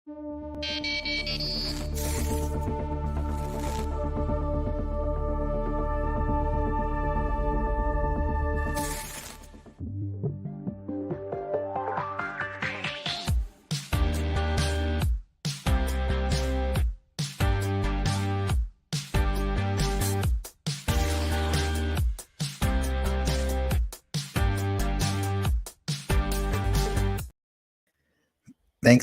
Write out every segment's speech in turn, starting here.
Thanks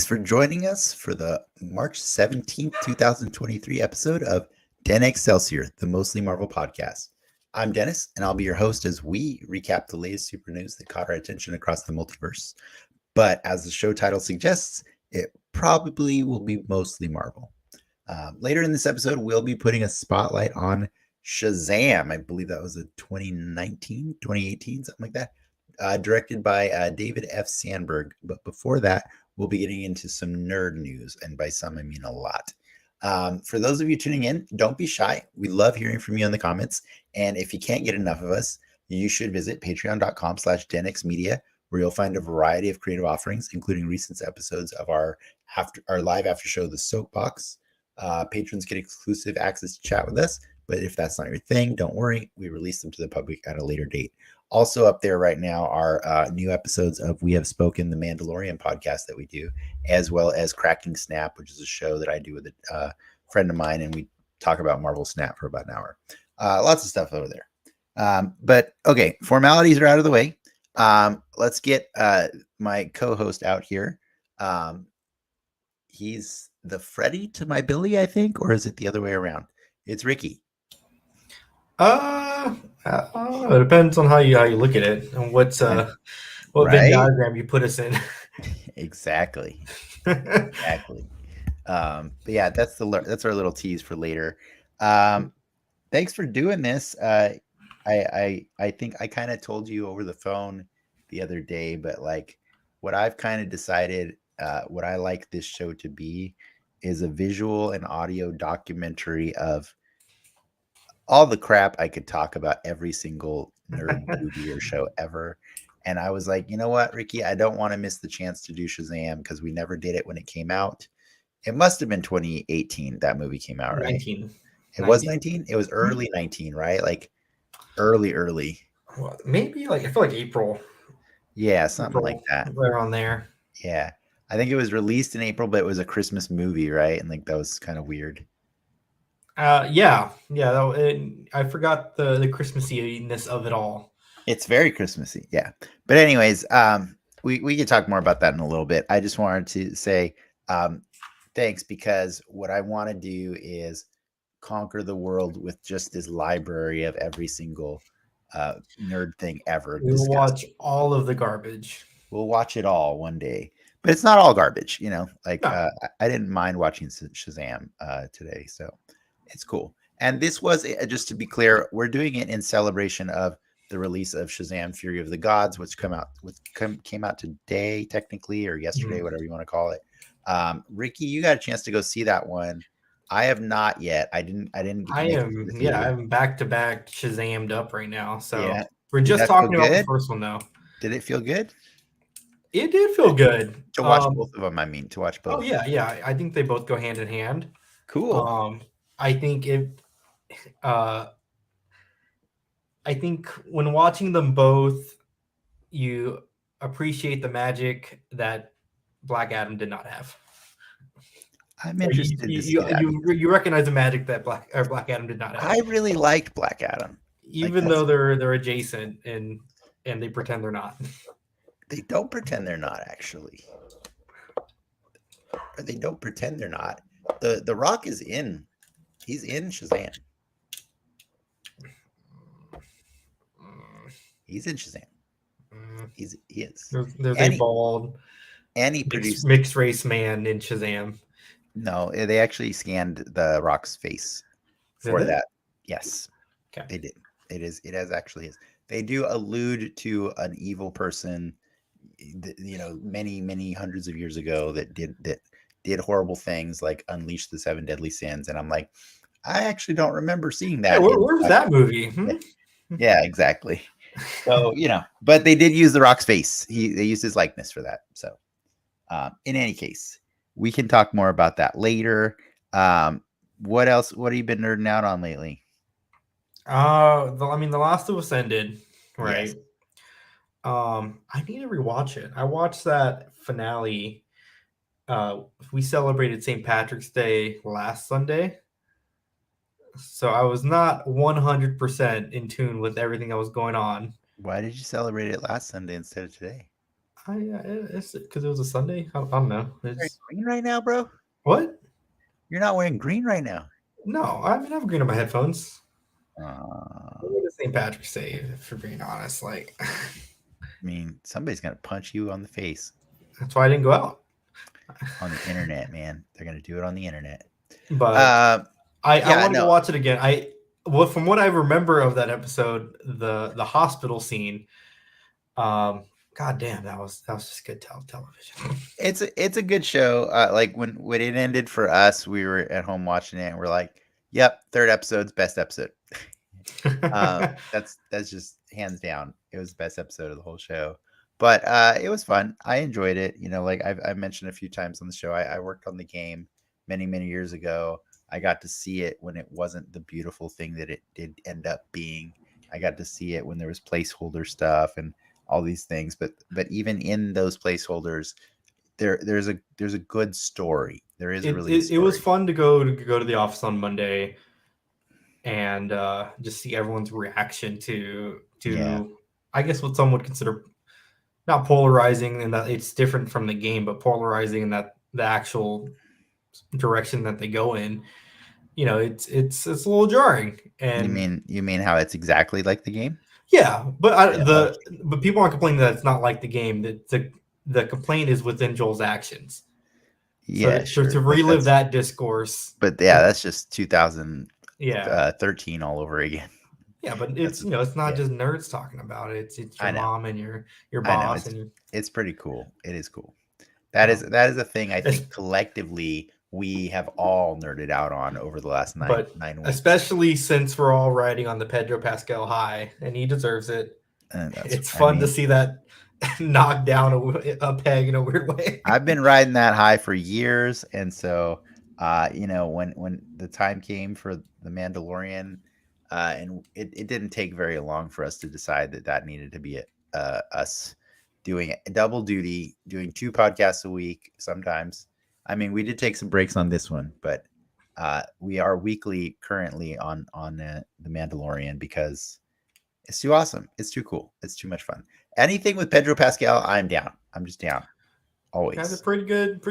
for joining us for the March 17th, 2023 episode of Den Excelsior, the Mostly Marvel podcast. I'm Dennis, and I'll be your host as we recap the latest super news that caught our attention across the multiverse. But as the show title suggests, it probably will be mostly Marvel. Later in this episode, we'll be putting a spotlight on Shazam. I believe that was a 2019, 2018, something like that, directed by David F. Sandberg. But before that, we'll be getting into some nerd news, and by some, I mean a lot. For those of you tuning in, don't be shy. We love hearing from you in the comments. And if you can't get enough of us, you should visit patreon.com/denxmedia, where you'll find a variety of creative offerings, including recent episodes of our live after show, The Soapbox. Patrons get exclusive access to chat with us. But if that's not your thing, don't worry. We release them to the public at a later date. Also up there right now are new episodes of We Have Spoken, the Mandalorian podcast that we do, as well as Cracking Snap, which is a show that I do with a friend of mine, and we talk about Marvel Snap for about an hour. Lots of stuff over there. But okay, formalities are out of the way. Let's get my co-host out here. He's the Freddy to my Billy, I think, or is it the other way around? It's Ricky. It depends on how you look at it and what Venn diagram you put us in. Exactly. But yeah, that's our little tease for later. Thanks for doing this. I think I kind of told you over the phone the other day, but like what I've kind of decided, what I like this show to be is a visual and audio documentary of all the crap I could talk about every single nerd movie or show ever. And I was like, you know what, Ricky, I don't want to miss the chance to do Shazam because we never did it when it came out. It must have been 2018 that movie came out, right? 19. It was 19? It was early 19, right? Like early. Well, maybe like, I feel like April. Yeah, something like that. Right around there. Yeah. I think it was released in April, but it was a Christmas movie, right? And like that was kind of weird. Yeah. I forgot the Christmassy-ness of it all. It's very Christmassy, yeah. But anyways, we can talk more about that in a little bit. I just wanted to say thanks, because what I want to do is conquer the world with just this library of every single nerd thing ever. We'll watch all of the garbage. We'll watch it all one day. But it's not all garbage, you know. Like no. I didn't mind watching Shazam today, so it's cool. And this was, just to be clear, we're doing it in celebration of the release of Shazam: Fury of the Gods, which came out today, technically, or yesterday, whatever you want to call it. Ricky, you got a chance to go see that one. I have not yet. I'm back to back Shazammed up right now. So yeah. We're just talking about the first one though. Did it feel good? It did feel good to watch both of them. I mean, to watch both. Oh yeah. I think they both go hand in hand. Cool. I think I think when watching them both, you appreciate the magic that Black Adam did not have. I'm interested to see that. You recognize the magic that Black Adam did not have. I really liked Black Adam, even though they're adjacent and they pretend they're not. They don't pretend they're not, actually. Or they don't pretend they're not. The Rock is in. He's in Shazam. He's in Shazam. He is. There's a bald, and he produced mixed race man in Shazam. No, they actually scanned the Rock's face for that. Yes, okay. They did. It has actually is. They do allude to an evil person, you know, many hundreds of years ago that did horrible things, like unleash the 7 deadly sins. And I'm like, I actually don't remember seeing that. Yeah, where's that movie? Yeah, exactly. So, you know, but they did use the Rock's face. They used his likeness for that. So in any case, we can talk more about that later. What else? What have you been nerding out on lately? I mean, The Last of Us ended, Yes. right? I need to rewatch it. I watched that finale. We celebrated St. Patrick's Day last Sunday, so I was not 100% in tune with everything that was going on. Why did you celebrate it last Sunday instead of today? It's because it was a Sunday. I don't know. You're wearing It's green right now, bro. what? You're not wearing green right now. No, I mean I have green on my headphones. Uh, What is St. Patrick's Day, for being honest? Like, I mean, somebody's gonna punch you on the face that's why I didn't go out. on the internet, man. They're gonna do it on the internet. But Uh, I yeah, want to go no, watch it again. From what I remember of that episode, the hospital scene. Um, God damn, that was just good television. it's a good show. Like when it ended for us, we were at home watching it, and we're like, "Yep, third episode's best episode." That's just hands down. It was the best episode of the whole show. But it was fun. I enjoyed it. You know, like I've mentioned a few times on the show, I worked on the game many years ago. I got to see it when it wasn't the beautiful thing that it did end up being. I got to see it when there was placeholder stuff and all these things. But even in those placeholders, there's a good story. There is it, really a it it was story. fun to go to the office on Monday and just see everyone's reaction Yeah. to I guess what some would consider not polarizing, and that it's different from the game, but polarizing in that the actual direction that they go in. You know, it's a little jarring, and You mean how it's exactly like the game? yeah, but Yeah. Okay. but people aren't complaining that it's not like the game. That the complaint is within Joel's actions. So Yeah, to sure. relive that discourse, But yeah, that's just 2013 yeah, all over again. yeah, but That's it's not yeah, just nerds talking about it. It's your I know. mom and your I know. boss and your, It's pretty cool. It is cool. well, That is a thing I es- think collectively we have all nerded out on over the last but 9 weeks. especially since we're all riding on the Pedro Pascal high, and he deserves it. And that's It's I fun to mean, see that knock down a peg in a weird way. I've been riding that high for years, and so you know, when the time came for the Mandalorian, and it didn't take very long for us to decide that that needed to be us doing double duty, doing 2 podcasts a week. Sometimes, I mean, we did take some breaks on this one, but we are weekly currently on the Mandalorian because it's too awesome. It's too cool. It's too much fun. Anything with Pedro Pascal, I'm down. I'm just down Has a always. pretty good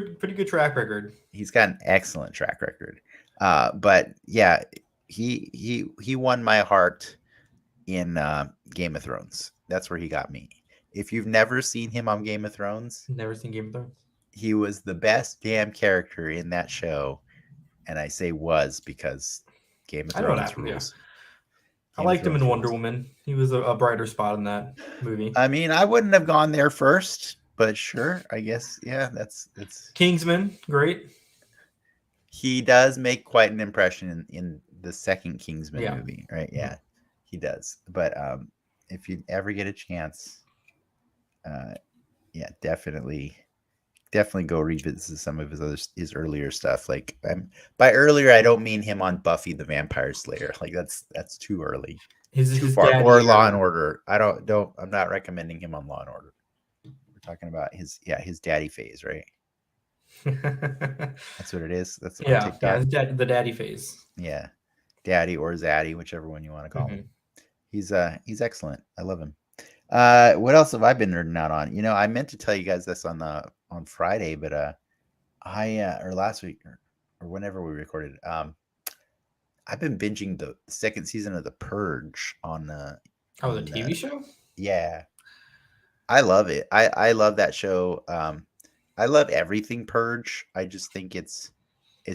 track record. He's got an excellent track record. But yeah, he won my heart in Game of Thrones. That's where he got me. If you've never seen him on Game of Thrones, Never seen Game of Thrones. he was the best damn character in that show, and I say was because Game of I know what Thrones happened. Yeah, rules. I Game of liked him Thrones in Wonder rules. Woman. He was a brighter spot in that movie. I mean, I wouldn't have gone there first, but sure, I guess yeah, that's Kingsman, great. he does make quite an impression in the second Kingsman Yeah. movie, right? Mhm. Yeah, he does. But if you ever get a chance, uh, yeah, definitely go revisit some of his earlier stuff. Like by earlier, I don't mean him on Buffy the Vampire Slayer. Like that's too early, too His far. Or daddy Law and era. Order. I'm not recommending him on Law and Order. We're talking about his daddy phase, right? That's what it is. That's on Yeah, TikTok. the daddy phase. Yeah, daddy or zaddy, whichever one you want to call him. Mhm. He's excellent. I love him. What else have I been nerding out on? You know, I meant to tell you guys this on Friday, but I or last week or whenever we recorded. I've been binging the second season of The Purge Oh, the on TV show? yeah. I love it. I love that show. I love everything Purge. I just think it's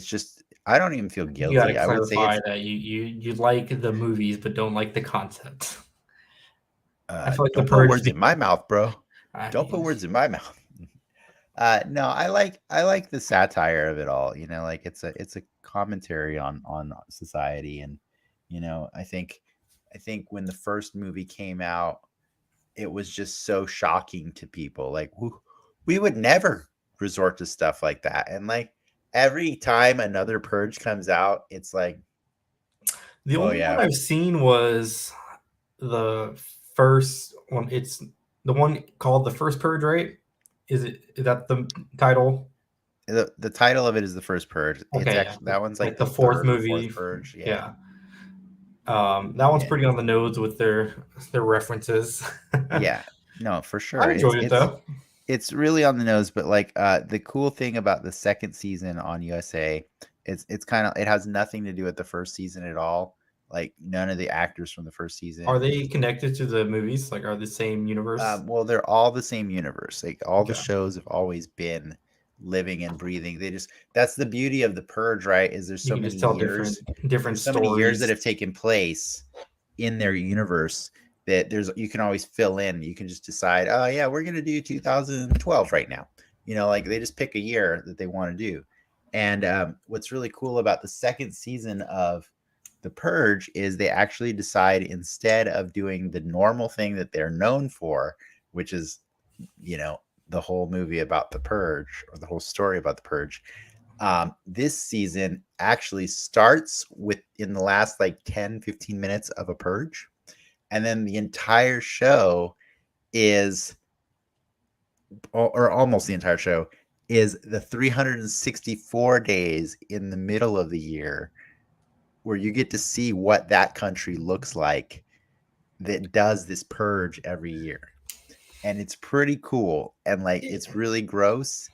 just I don't even feel You got to guilty. I would say clarify it's that you like the movies but don't like the concept. I feel like The don't put Purge. words in my mouth, bro. I Don't put mean, words in my mouth. No, I like the satire of it all. You know, like it's a commentary on society, and you know, I think when the first movie came out, it was just so shocking to people. Like we would never resort to stuff like that. And like every time another purge comes out, it's like, The oh only one yeah, I've seen was the first one. It's the one called The First Purge, right? Is that the title? the title of it is The First Purge. It's Okay, yeah. actually that one's like Like the the fourth third or fourth movie. purge. Yeah. Yeah. That one's Yeah. pretty on the nose with their references. Yeah. No, for I sure. enjoyed it though. It's really on the nose, but like the cool thing about the second season on USA, it's kind of it has nothing to do with the first season at all. Like none of the actors from the first Are season. they connected to the movies? Like, are the same universe? Well, they're all the same universe. Like all the Okay. shows have always been living and breathing. They just that's the beauty of the purge, right? Is You can just tell different there's so many years that stories. have taken place in their universe that there's you can always fill in. You can just decide, oh yeah, we're gonna do 2012 right now. Like they just pick a year that they want to do. And what's really cool about the second season of the Purge is they actually decide instead of doing the normal thing that they're known for, which is, you know, the whole movie about the Purge or the whole story about the Purge. This season actually starts with in the last like 10-15 minutes of a purge. And then the entire show is, or almost the entire show, is the 364 days in the middle of the year where you get to see what that country looks like that does this purge every year. And it's pretty cool. And like, it's really gross.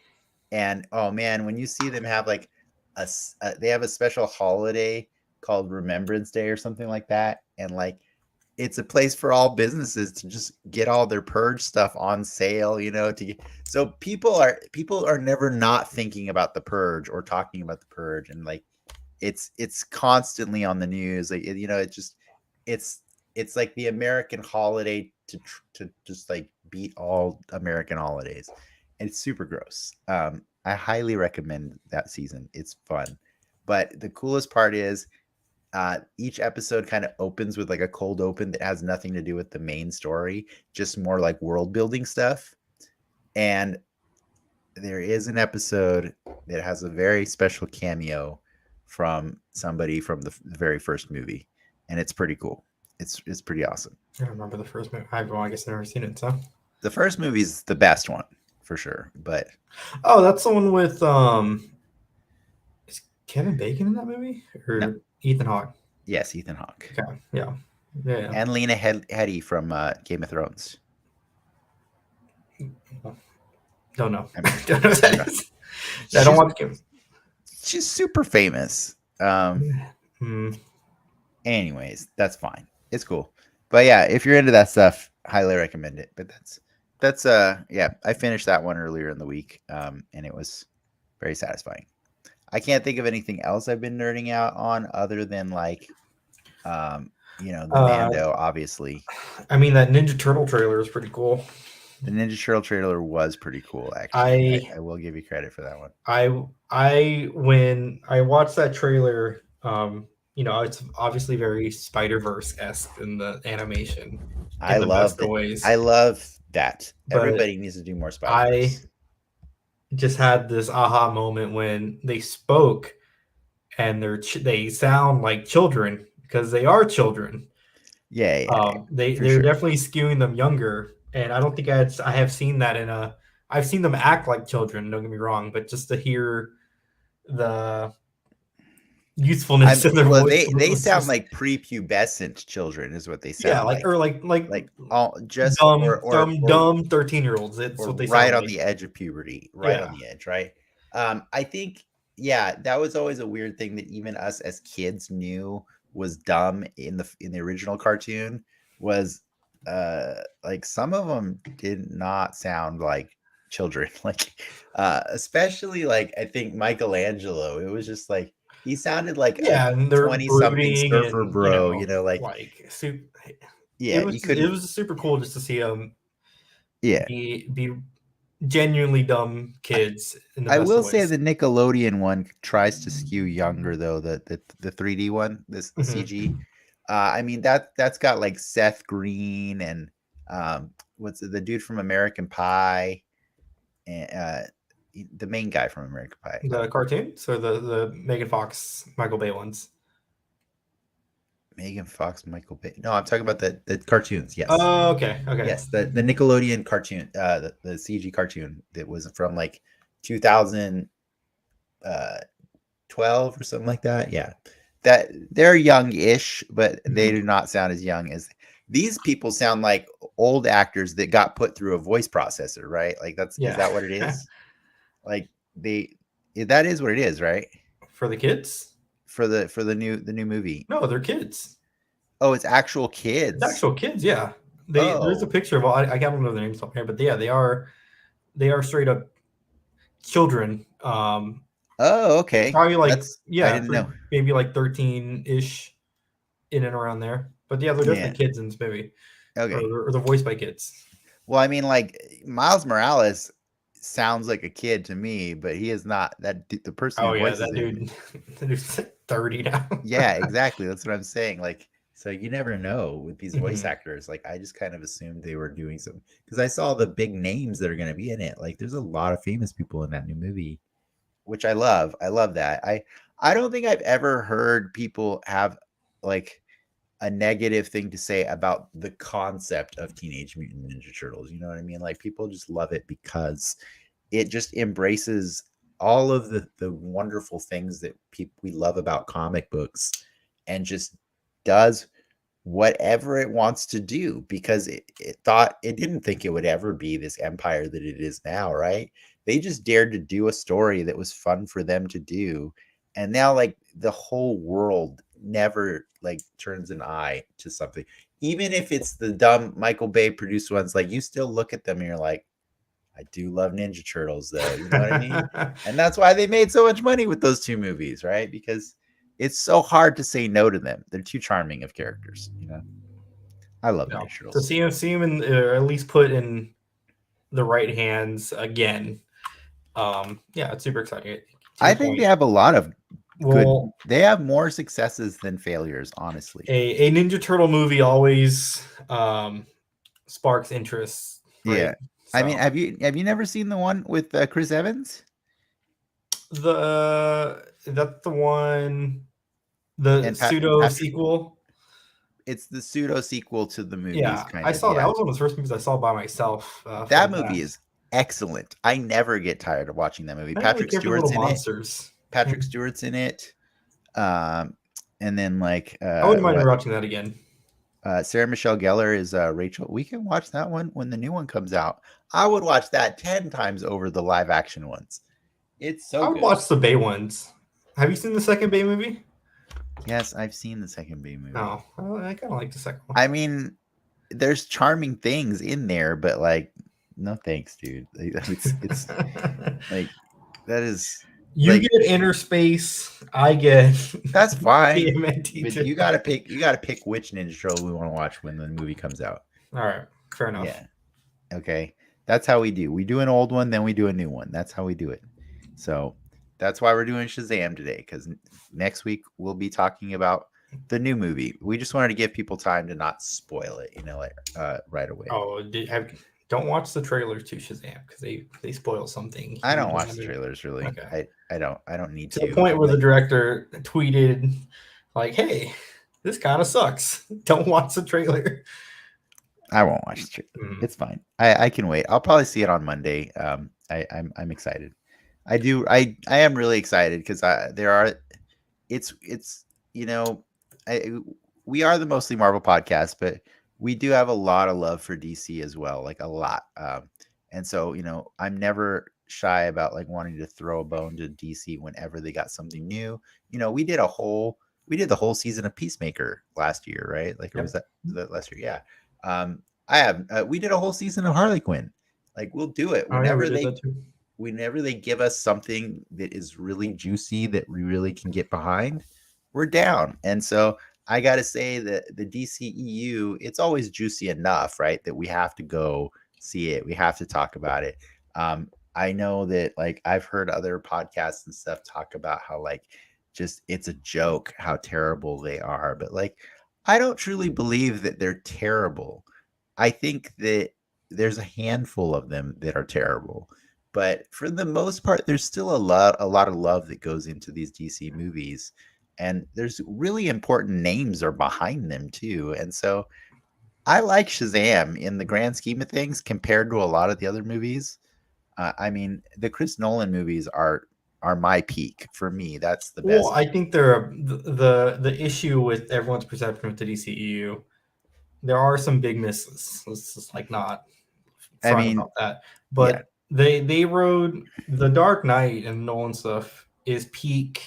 And oh man, when you see them have like they have a special holiday called Remembrance Day or something like that. And like, it's a place for all businesses to just get all their purge stuff on sale, so people are never not thinking about the purge or talking about the purge. And like, it's constantly on the news. Like it's it's like the American holiday to just like beat all American holidays. And it's super gross. I highly recommend that season. It's fun. But the coolest part is each episode kind of opens with like a cold open that has nothing to do with the main story, just more like world building stuff. And there is an episode that has a very special cameo from somebody from the very first movie, and it's pretty cool. It's pretty awesome. I don't remember the first movie. I guess I've never seen it. So. The first movie is the best one for sure, but Oh, that's the one with is Kevin Bacon in that movie or no, Ethan Hawke? yes, Ethan Hawke. Okay, yeah. And Lena Headey from Game of Thrones. Don't know. I mean, Don't know what that is. I don't watch Game. She's super famous. Hmm. Anyways, that's fine. It's cool. But yeah, if you're into that stuff, highly recommend it. But that's yeah, I finished that one earlier in the week, and it was very satisfying. I can't think of anything else I've been nerding out on other than like the Mando, obviously. I mean, that Ninja Turtle trailer is pretty cool. The Ninja Turtle trailer was pretty cool, actually. I will give you credit for that one. When I watched that trailer, it's obviously very Spider-Verse-esque in the animation. I love that. Everybody needs to do more Spider-Verse. I just had this aha moment when they spoke, and they sound like children because they are children. Yeah, they're definitely skewing them younger, and I don't think I have seen that I've seen them act like children. Don't get me wrong, but just to hear the youthfulness in their voice, they sound like prepubescent children, is what they sound. Yeah, like all just dumb 13-year-olds. It's what they right sound on like. the edge of puberty, on the edge, right? I think that was always a weird thing that even us as kids knew was dumb in the original cartoon. Was like some of them did not sound like children, like especially like I think Michelangelo. It was just like he sounded like a 20-something surfer and, bro, it was super cool just to see them be genuinely dumb kids in the best I will ways. say the Nickelodeon one tries to skew younger though, the 3D one, this CG. I mean that's got like Seth Green and what's the dude from American Pie, and the main guy from American Pie. The cartoons or the Megan Fox, Michael Bay ones? Megan Fox, Michael Bay. No, I'm talking about the cartoons. Yes, Oh, okay, okay. yes, the Nickelodeon cartoon, the CG cartoon that was from like 2012 or something like that. Yeah, that they're young-ish, but they Mhm. do not sound as young as these people sound like old actors that got put through a voice processor, right? Like is Yeah. that what it is? Like they that is what it is, right? For the kids? For the new movie. No, they're kids. Oh, it's actual It's kids. actual kids. Yeah. There's a Oh. picture of all. I can't remember their names off here, but yeah, they are straight up children. Oh, okay. Probably like, That's I yeah, didn't know. maybe like 13 ish, in and around there. But yeah, they're Yeah. definitely kids in this movie, or Okay. they're voiced by kids. Well, I mean, like Miles Morales sounds like a kid to me, but he is not the person who Oh yeah, voices that him. dude, that dude's like 30 now. Yeah, exactly. That's what I'm saying. Like, so you never know with these voice Mhm. actors. Like, I just kind of assumed they were doing some because I saw the big names that are going to be in it. Like, there's a lot of famous people in that new movie, which I love. I love that. I don't think I've ever heard people have like a negative thing to say about the concept of Teenage Mutant Ninja Turtles. You know what I mean? Like people just love it because it just embraces all of the wonderful things that we love about comic books and just does whatever it wants to do because it thought it didn't think it would ever be this empire that it is now, right? They just dared to do a story that was fun for them to do. And now like the whole world never like turns an eye to something. Even if it's the dumb Michael Bay produced ones, like you still look at them and you're like, I do love Ninja Turtles though. You know what I mean? And that's why they made so much money with those two movies, right? Because it's so hard to say no to them. They're too charming of characters, you know. I love No, Ninja to Turtles. see him in, at least put in the right hands again. Yeah, it's super exciting. To I your think they point, have a lot of good. well, They have more successes than failures, honestly. a Ninja Turtle movie always sparks interest, right? Yeah. I mean, So have you never seen the one with Chris Evans that's the one, the and Patrick? sequel. It's the pseudo sequel to the movies, Yeah, kind I of. saw that. Yeah, That was one of the first movies I saw by myself from that the movie past. is excellent. I never get tired of watching that movie. I didn't really Patrick care for little Stewart's in it. monsters. Patrick Stewart's in it. And then like I wouldn't mind what watching that again. Sarah Michelle Gellar is Rachel. We can watch that one when the new one comes out. I would watch that 10 times over the live action ones. It's so I would good. watch the Bay ones. Have you seen the second Bay movie? Yes, I've seen the second B movie. No, I kind of like the second one. I mean, there's charming things in there, but like, no thanks, dude. Like, it's like that is You like get inner space. I get that's fine. TMNT But too. you gotta pick which Ninja Turtle we want to watch when the movie comes out. All right, fair enough. Yeah. Okay. That's how we do. We do an old one, then we do a new one. That's how we do it. So that's why we're doing Shazam today, because next week we'll be talking about the new movie. We just wanted to give people time to not spoil it, like right away. Oh, don't watch the trailers to Shazam because they spoil something I huge don't in watch that the movie. trailers really. Okay. I don't need To the to. point where the director tweeted, like, "Hey, this kind of sucks. Don't watch the trailer." I won't watch the trailer. Mm. It's fine. I can wait. I'll probably see it on Monday. I'm excited. I am really excited because there are it's I, we are the mostly Marvel podcast, but we do have a lot of love for DC as well, like a lot. And so I'm never shy about like wanting to throw a bone to DC whenever they got something new. We did the whole season of Peacemaker last year, right? Like, or was Yep. that last year? Yeah. I have. We did a whole season of Harley Quinn. Like, we'll do it Oh yeah, we whenever did they that too. whenever they give us something that is really juicy that we really can get behind, we're down. And so I got to say that the DCEU, it's always juicy enough, right? That we have to go see it. We have to talk about it. I know that like I've heard other podcasts and stuff talk about how like just it's a joke how terrible they are, but like I don't truly believe that they're terrible. I think that there's a handful of them that are terrible. But for the most part, there's still a lot of love that goes into these DC movies, and there's really important names are behind them too. And so I like Shazam in the grand scheme of things compared to a lot of the other movies. I mean, the Chris Nolan movies are my peak for me. That's the Well, best. I think they're the issue with everyone's perception of the DCEU. There are some big misses. Let's just like not I front mean, about that. yeah, But they rode the Dark Knight and Nolan stuff is peak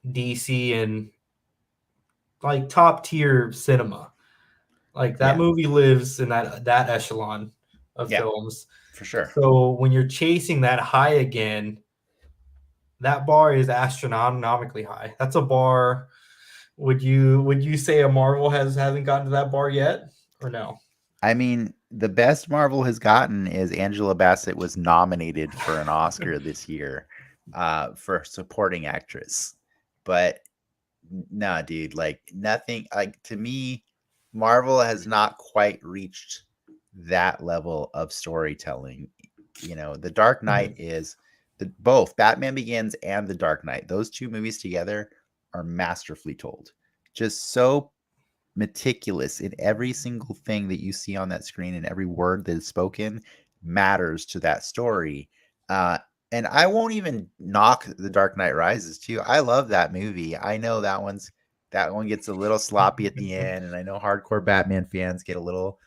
DC and like top tier cinema. Like that yeah, movie lives in that echelon of yeah, films. for sure. So when you're chasing that high again, that bar is astronomically high. That's a bar. Would you say a Marvel hasn't gotten to that bar yet, or no? I mean, the best Marvel has gotten is Angela Bassett was nominated for an Oscar this year for supporting actress. But nah, dude, like nothing. Like to me, Marvel has not quite reached that level of storytelling. You know, The Dark Knight Mhm. is the both Batman Begins and The Dark Knight. Those two movies together are masterfully told. Just so meticulous in every single thing that you see on that screen and every word that is spoken matters to that story. Uh, and I won't even knock The Dark Knight Rises too. I love that movie. I know that one gets a little sloppy at the end, and I know hardcore Batman fans get a little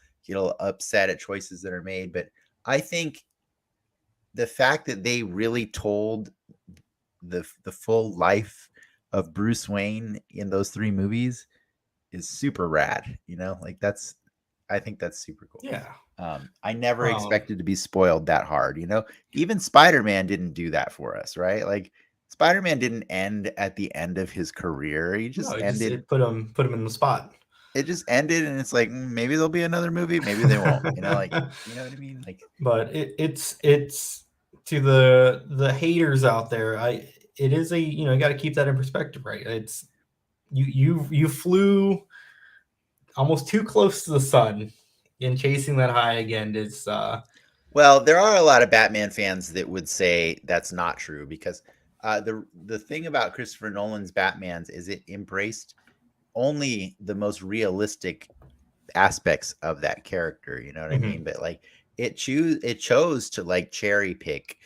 upset at choices that are made. But I think the fact that they really told the full life of Bruce Wayne in those three movies is super rad. You know, like I think that's super cool. Yeah. I never Um, expected to be spoiled that hard. You know, even Spider Man didn't do that for us, right? Like Spider Man didn't end at the end of his career. He no, just it just ended. it put him in the spot. It just ended, and it's like maybe there'll be another movie, maybe they won't. You know, like you know what I mean? Like But it's to the haters out there. It is a you got to keep that in perspective, right? It's you flew almost too close to the sun, and chasing that high again is well, there are a lot of Batman fans that would say that's not true because the thing about Christopher Nolan's Batman's is it embraced only the most realistic aspects of that character, you know what I mean? mhm. But like it chose to like cherry pick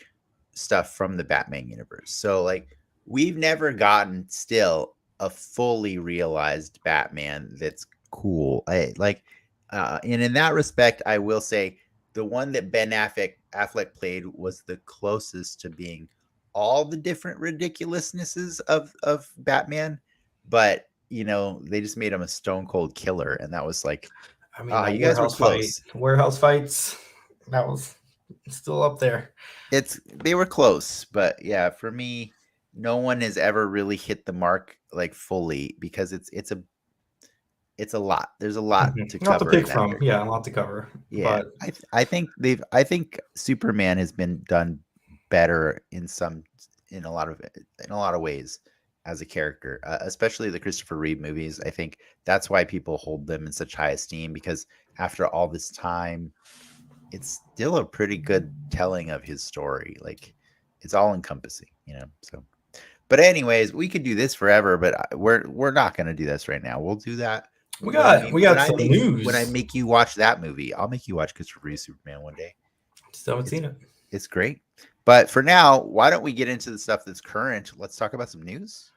stuff from the Batman universe. So like we've never gotten still a fully realized Batman that's cool. And in that respect, I will say the one that Affleck played was the closest to being all the different ridiculousnesses of Batman, but you know, they just made him a stone cold killer, and that was like, I mean ah, that you guys were close. warehouse fights, that was still up there. They were close, but yeah, for me, no one has ever really hit the mark like fully because it's a lot. There's a lot to Not to cover pick in that from, movie. yeah, a lot to cover, Yeah, but I think Superman has been done better in a lot of ways as a character, especially the Christopher Reeve movies. I think that's why people hold them in such high esteem because after all this time, it's still a pretty good telling of his story. Like it's all encompassing, you know. So, but anyways, we could do this forever, but we're not going to do this right now. We'll do that we when got we we got some when I news. make you watch that movie. I'll make you watch Christopher Reeve Superman one day. Still haven't It's seen it. it's great. But for now, why don't we get into the stuff that's current? Let's talk about some news.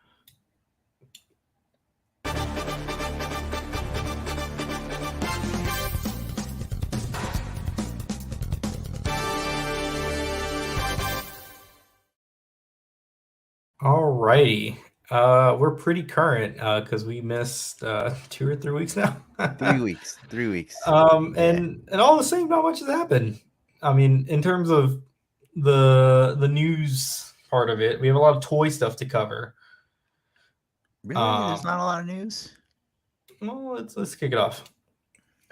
All righty. We're pretty current because we missed 2 or 3 weeks now. 3 weeks. 3 weeks. Yeah. And all the same, not much has happened. I mean, in terms of the news part of it, we have a lot of toy stuff to cover. Really? There's Um, not a lot of news? well, let's kick it off.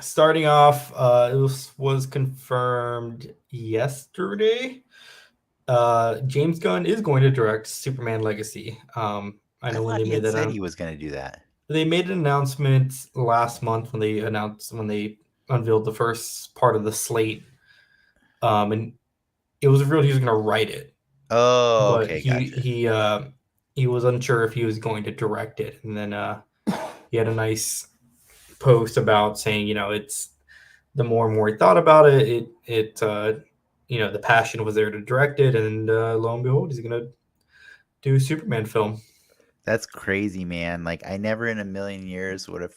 Starting off, it was confirmed yesterday. James Gunn is going to direct Superman Legacy. I I know when thought he had said he was going to do that. they made an announcement last month when they unveiled the first part of the slate, and it was revealed he was going to write it, Oh, but okay, gotcha. he was unsure if he was going to direct it, and then he had a nice post about saying, it's the more and more he thought about it, the passion was there to direct it, and lo and behold, he's gonna do a Superman film. That's crazy, man. Like I never in a million years would have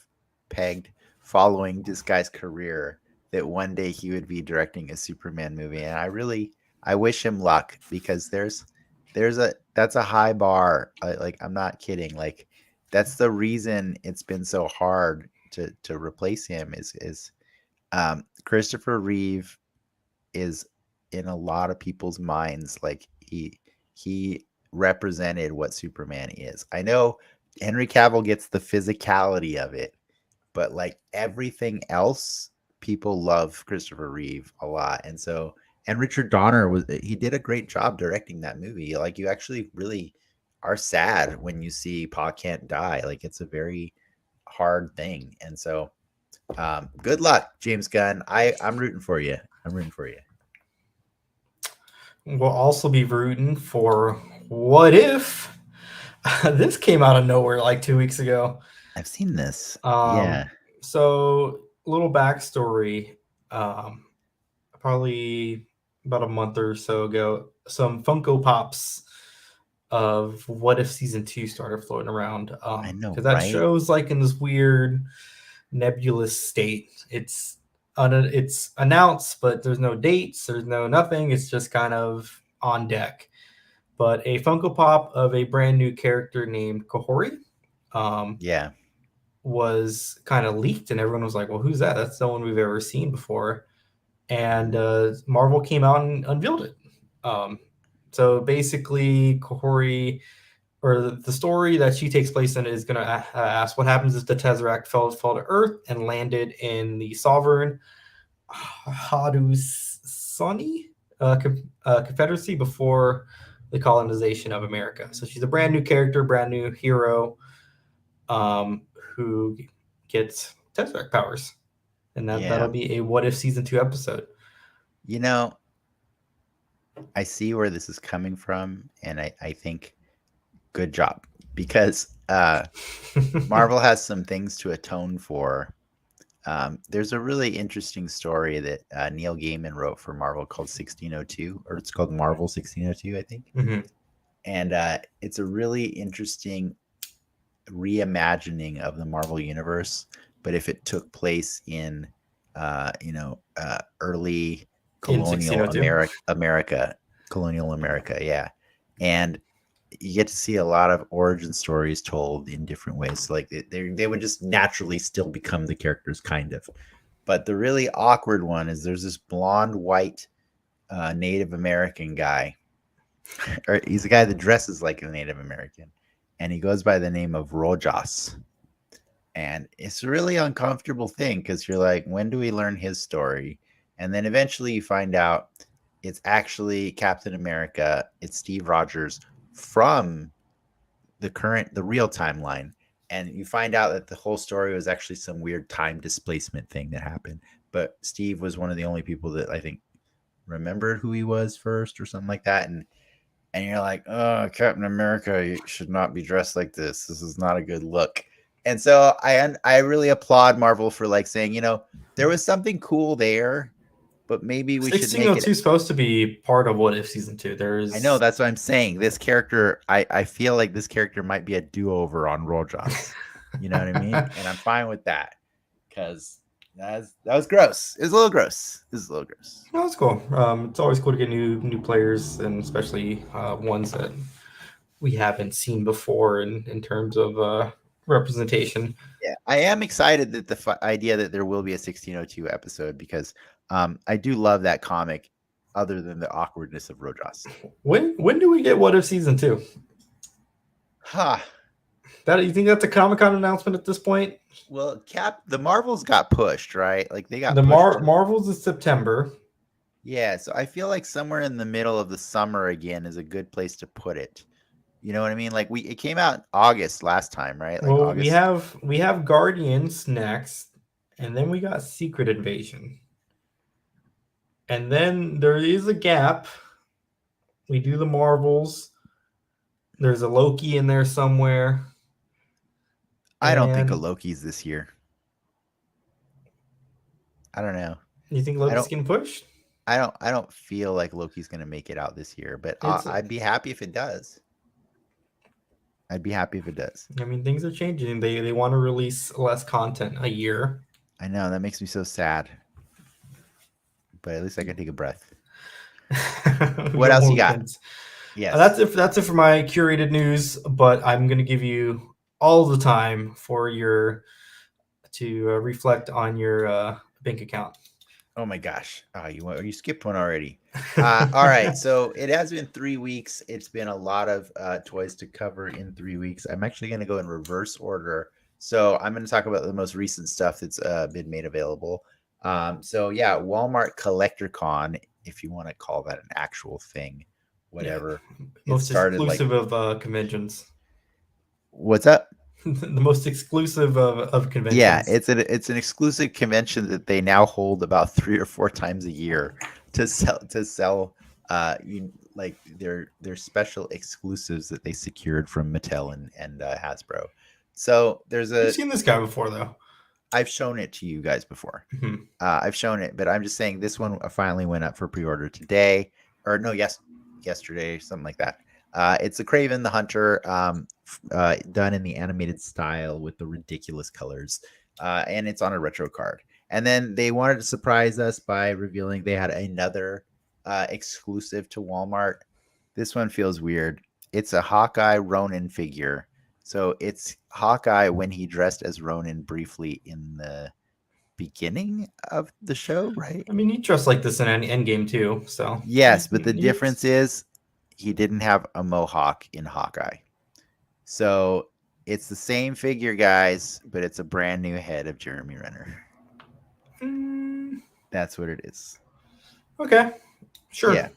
pegged following this guy's career that one day he would be directing a Superman movie. And I wish him luck because there's a that's a high bar. Like I'm not kidding. Like that's the reason it's been so hard to replace him is Christopher Reeve is in a lot of people's minds. Like he represented what Superman is. I know Henry Cavill gets the physicality of it, but like everything else, people love Christopher Reeve a lot. And Richard Donner he did a great job directing that movie. Like you actually really are sad when you see Pa Kent die. Like it's a very hard thing. Good luck, James Gunn. I'm rooting for you. I'm rooting for you. We'll also be rooting for What If. This came out of nowhere like 2 weeks ago. I've seen this. Um, Yeah, so little backstory. Um, Probably about a month or so ago, some Funko Pops of What If season 2 started floating around. I know, Because that right? show's like in this weird nebulous state. It's announced, but there's no dates, there's no nothing. It's just kind of on deck. But a Funko Pop of a brand new character named Kahori um, Yeah, was kind of leaked, and everyone was like, "Well, who's that? That's no one we've ever seen before." And Marvel came out and unveiled it. Um, so basically, Kahori, or the story that she takes place in, is going to ask what happens if the Tesseract fell to Earth and landed in the sovereign Hadusani Confederacy before the colonization of America. So she's a brand new character, brand new hero, who gets Tesseract powers, and that'll yeah. be a What If season 2 episode. You know, I see where this is coming from, and I think good job because Marvel has some things to atone for. There's a really interesting story that Neil Gaiman wrote for Marvel called 1602, or it's called Marvel 1602, I think. Mhm. And it's a really interesting reimagining of the Marvel universe, but if it took place in, early In colonial 1602. colonial America, yeah, and you get to see a lot of origin stories told in different ways. So like they would just naturally still become the characters, kind of. But the really awkward one is there's this blonde white Native American guy, or he's a guy that dresses like a Native American, and he goes by the name of Rojas. And it's a really uncomfortable thing because you're like, when do we learn his story? And then eventually you find out it's actually Captain America. It's Steve Rogers from the real timeline. And you find out that the whole story was actually some weird time displacement thing that happened. But Steve was one of the only people that I think remembered who he was first or something like that. And you're like, oh, Captain America should not be dressed like this. This is not a good look. And so I really applaud Marvel for like saying, there was something cool there, but maybe we should make it. 1602 is supposed to be part of What If season 2. I know There's that's what I'm saying. This character, I feel like this character might be a do-over on Rojas. You know what I mean? And I'm fine with that because that was gross. It was a little gross. This is a little gross. No, that's cool. It's always cool to get new players, and especially ones that we haven't seen before in terms of representation. Yeah, I am excited that the idea that there will be a 1602 episode because I do love that comic. Other than the awkwardness of Rojas, When do we get What If season 2? huh? That, you think that's a Comic-Con announcement at this point? Well, the Marvels got pushed, right? Like they got The pushed. Marvels is September. Yeah, so I feel like somewhere in the middle of the summer again is a good place to put it. You know what I mean? Like it came out August last time, right? Like Well, we August. have Guardians next, and then we got Secret Invasion. And then there is a gap We do the Marvels. There's a Loki in there somewhere. I don't think a And Loki's this year. I don't know. you think I Loki's don't. getting pushed? I don't feel like Loki's gonna make it out this year, but It's. I'd be happy if it does. I'd be happy if it does. I mean, things are changing. They want to release less content a year. I know that makes me so sad, but at least I can take a breath. We What got else more you got? weekends. Yes. That's it for my curated news. But I'm gonna give you all the time for your to reflect on your bank account. Oh my gosh. Oh, you skipped one already. All right. So it has been 3 weeks. It's been a lot of toys to cover in 3 weeks. I'm actually going to go in reverse order. So I'm going to talk about the most recent stuff that's been made available. So yeah, Walmart Collector Con, if you want to call that an actual thing, whatever. Yeah. It Most started like, exclusive of conventions. what's up? The most exclusive of Yeah, conventions. it's an exclusive convention that they now hold about 3 or 4 times a year to sell like their special exclusives that they secured from Mattel and Hasbro. So You've seen this guy before, though. I've shown it to you guys before. Mhm. I've shown it, but I'm just saying this one finally went up for pre-order today, or no, yesterday, something like that. It's a Craven the Hunter, done in the animated style with the ridiculous colors, and it's on a retro card. And then they wanted to surprise us by revealing they had another exclusive to Walmart. This one feels weird. It's a Hawkeye Ronin figure. So it's Hawkeye when he dressed as Ronin briefly in the beginning of the show, right? I mean, you dress like this in an Endgame too, so Yes, but the difference is he didn't have a mohawk in Hawkeye. So it's the same figure, guys, but it's a brand new head of Jeremy Renner. That's what it is. Okay, sure. Yeah.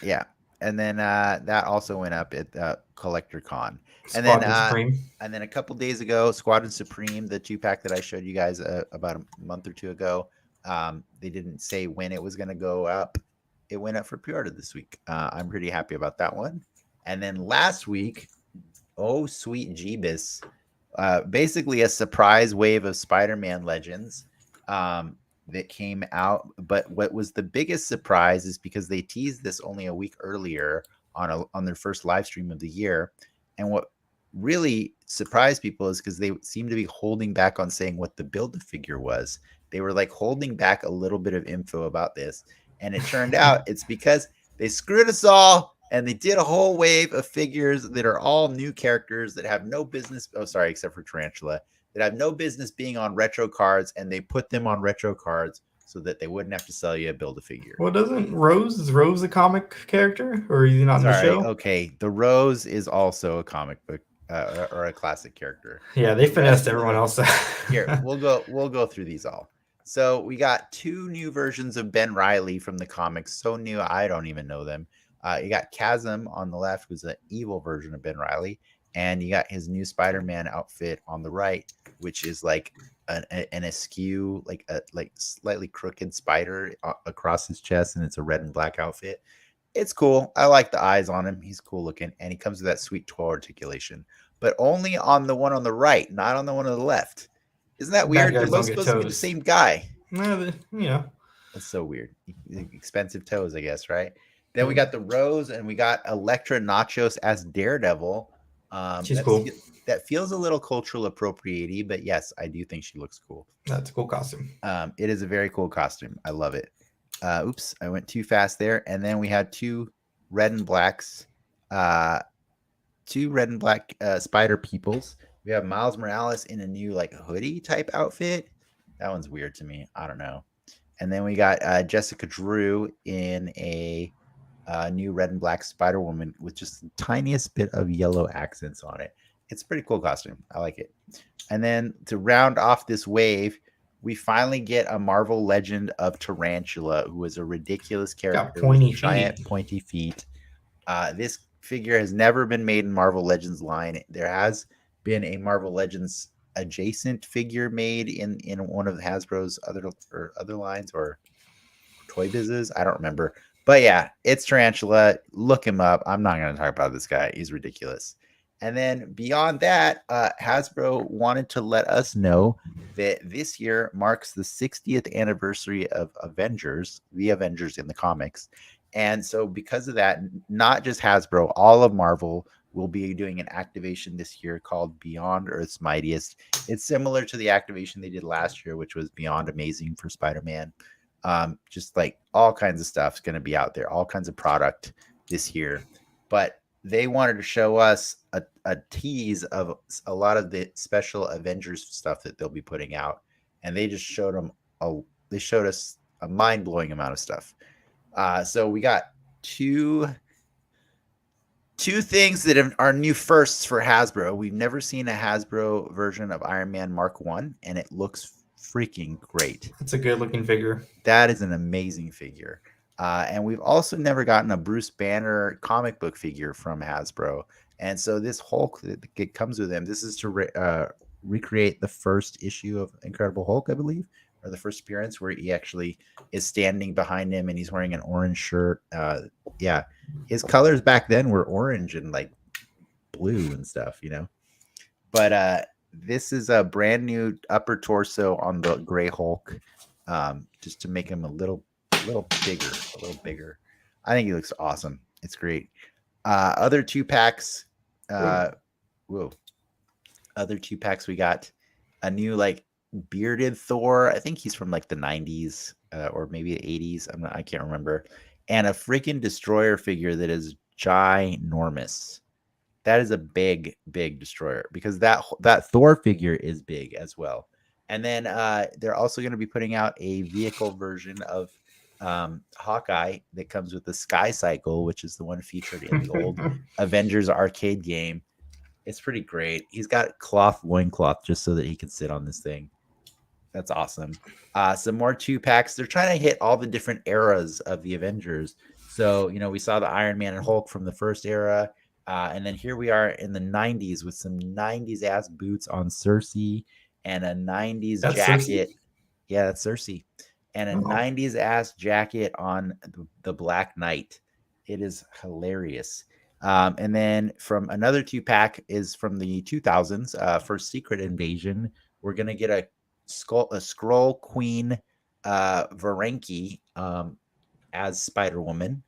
Yeah. And then that also went up at Collector Con. Squadron Supreme. And then a couple days ago, Squadron Supreme, the 2-pack that I showed you guys about a month or two ago, they didn't say when it was going to go up. It went up for pre-order this week. I'm pretty happy about that one. And then last week, oh sweet Jeebus, basically a surprise wave of Spider-Man Legends that came out. But what was the biggest surprise is because they teased this only a week earlier on their first live stream of the year. And what really surprised people is because they seemed to be holding back on saying what the Build-A-Figure was. They were like holding back a little bit of info about this. And it turned out it's because they screwed us all and they did a whole wave of figures that are all new characters that have no business. Oh, sorry, except for Tarantula, that have no business being on retro cards, and they put them on retro cards so that they wouldn't have to sell you a Build-A-Figure. Well, is Rose a comic character, or is he not in the show? Okay, the Rose is also a comic book or a classic character. Yeah, they finessed everyone else. Here, we'll go through these all. So we got 2 new versions of Ben Reilly from the comics. So new, I don't even know them. You got Chasm on the left, who's an evil version of Ben Reilly, and you got his new Spider-Man outfit on the right, which is like an askew, like a slightly crooked spider across his chest, and it's a red and black outfit. It's cool. I like the eyes on him. He's cool looking, and he comes with that sweet toe articulation, but only on the one on the right, not on the one on the left. Isn't that weird? They're both supposed to be the same guy. Yeah. That's so weird. Expensive toes, I guess, right? Then we got the Rose, and we got Elektra Nachos as Daredevil. She's cool. That feels a little cultural appropriate-y, but yes, I do think she looks cool. That's a cool costume. It is a very cool costume. I love it. Oops, I went too fast there. And then we had 2 red and blacks, 2 red and black spider peoples. We have Miles Morales in a new like hoodie type outfit. That one's weird to me. I don't know. And then we got Jessica Drew in a new red and black Spider Woman with just the tiniest bit of yellow accents on it. It's a pretty cool costume. I like it. And then to round off this wave, we finally get a Marvel Legend of Tarantula, who is a ridiculous character with giant pointy feet. This figure has never been made in Marvel Legends line. There has been a Marvel Legends adjacent figure made in one of Hasbro's other lines or Toy Biz's. I don't remember, But yeah, it's Tarantula. Look him up. I'm not going to talk about this guy. He's ridiculous. And then beyond that, Hasbro wanted to let us know that this year marks the 60th anniversary of Avengers, the Avengers in the comics. And so, because of that, not just Hasbro, all of Marvel will be doing an activation this year called Beyond Earth's Mightiest. It's similar to the activation they did last year, which was Beyond Amazing for Spider Man. Just like all kinds of stuff is going to be out there, all kinds of product this year. But they wanted to show us a tease of a lot of the special Avengers stuff that they'll be putting out, and they just showed them they showed us a mind-blowing amount of stuff. So we got two things that are new firsts for Hasbro. We've never seen a Hasbro version of Iron Man Mark 1, and it looks freaking great. It's a good looking figure. That is an amazing figure. And we've also never gotten a Bruce Banner comic book figure from Hasbro. And so this Hulk that comes with him, this is to recreate the first issue of Incredible Hulk, I believe, or the first appearance where he actually is standing behind him and he's wearing an orange shirt. Yeah, his colors back then were orange and like blue and stuff, you know. But this is a brand new upper torso on the Gray Hulk, just to make him a little bigger. I think he looks awesome. It's great. Other two packs. Whoa. Other two packs. We got a new like bearded Thor. I think he's from like the 90s or maybe the 80s. I can't remember. And a freaking Destroyer figure that is ginormous. That is a big Destroyer because that Thor figure is big as well. And then they're also going to be putting out a vehicle version of Hawkeye that comes with the Sky Cycle, which is the one featured in the old Avengers arcade game. It's pretty great. He's got cloth loincloth just so that he can sit on this thing. That's awesome. Some more 2-packs. They're trying to hit all the different eras of the Avengers. So, you know, we saw the Iron Man and Hulk from the first era. And then here we are in the 90s with some 90s ass boots on Cersei and a 90s jacket. Cersei? Yeah, that's Cersei. And a 90s ass jacket on the Black Knight. It is hilarious. And then from another 2-pack is from the 2000s for Secret Invasion. We're going to get a Skrull Queen Varenki as Spider-Woman.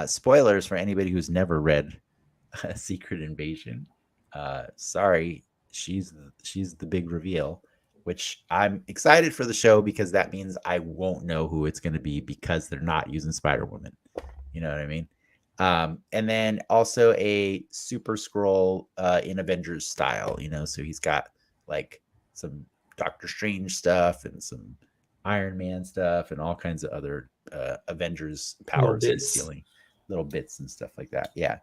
Spoilers for anybody who's never read Secret Invasion. Sorry, she's the big reveal, which I'm excited for the show because that means I won't know who it's going to be because they're not using Spider-Woman. You know what I mean? And then also a Super Skrull in Avengers style, you know, so he's got like some Doctor Strange stuff and some Iron Man stuff and all kinds of other Avengers powers he's stealing, little bits and stuff like that. Yeah.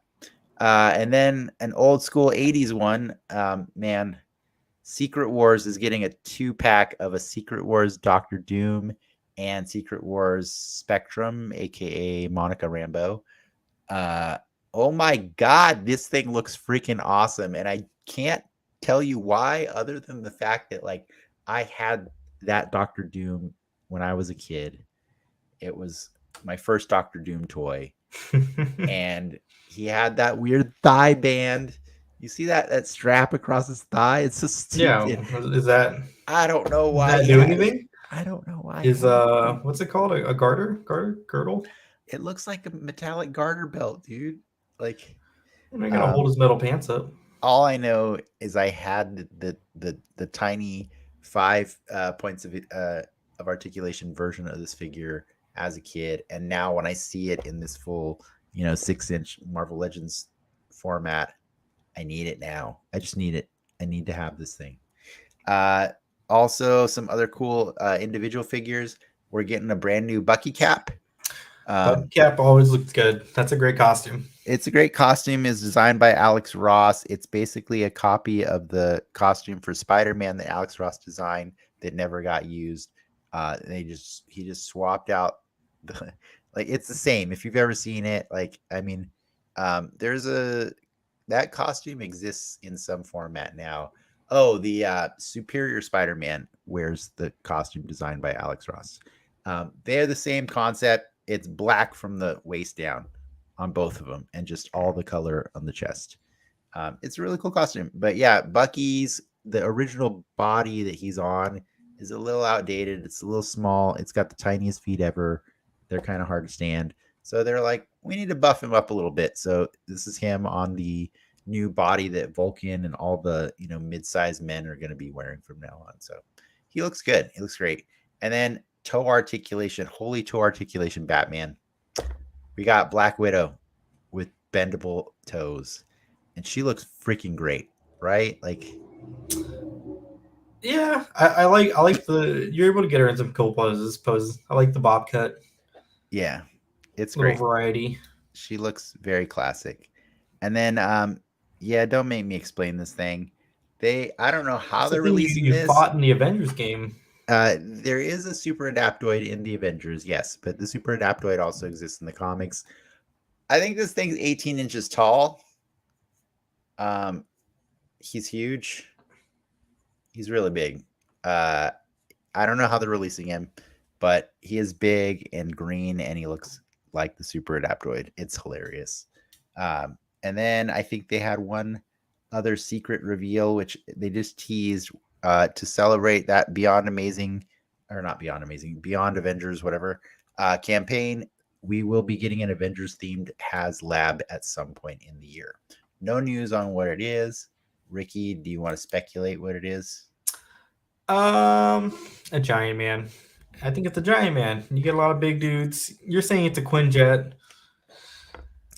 And then an old school 80s one, man, Secret Wars is getting a 2-pack of a Secret Wars Doctor Doom and Secret Wars Spectrum, aka Monica Rambeau. Oh my god, this thing looks freaking awesome, and I can't tell you why other than the fact that like I had that Doctor Doom when I was a kid. It was my first Doctor Doom toy. And he had that weird thigh band. You see that strap across his thigh? It's so stupid. Yeah, is that? I don't know why. Does that do anything? I don't know why. Is what's it called? A girdle? It looks like a metallic garter belt, dude. Like, I'm not gonna hold his metal pants up. All I know is I had the tiny 5 points of articulation version of this figure as a kid, and now when I see it in this full, 6-inch Marvel Legends format, I need it now. I just need it. I need to have this thing. Also, some other cool individual figures. We're getting a brand new Bucky cap. Bucky cap always looks good. That's a great costume. It's a great costume. It's designed by Alex Ross. It's basically a copy of the costume for Spider-Man that Alex Ross designed that never got used. He just swapped out it's the same. If you've ever seen it, that costume exists in some format now. Oh, the Superior Spider-Man wears the costume designed by Alex Ross. They're the same concept. it's black from the waist down on both of them, and just all the color on the chest. It's a really cool costume. But yeah, Bucky's the original body that he's on is a little outdated. It's a little small. It's got the tiniest feet ever. They're kind of hard to stand. So they're like, we need to buff him up a little bit. So this is him on the new body that Vulcan and all the mid-sized men are going to be wearing from now on. So he looks good. He looks great. And then toe articulation, holy toe articulation, Batman. We got Black Widow with bendable toes, and she looks freaking great, right? Like, Yeah, I like the you're able to get her in some cool poses. I like the bob cut, yeah, it's little great. variety. She looks very classic. And then, yeah, don't make me explain this thing. I don't know how It's the they're thing releasing you this. fought in the Avengers game. There is a super adaptoid in the Avengers, yes, but the super adaptoid also exists in the comics. I think this thing's 18 inches tall. Um, he's huge. He's really big. Uh, I don't know how they're releasing him, but he is big and green, and he looks like the super adaptoid. It's hilarious. And then I think they had one other secret reveal, which they just teased to celebrate that Beyond Amazing, or not Beyond Amazing, Beyond Avengers, whatever campaign. We will be getting an Avengers themed Has Lab at some point in the year. No news on what it is. Ricky, do you want to speculate what it is? A giant man. I think it's a giant man. You get a lot of big dudes. You're saying it's a Quinjet.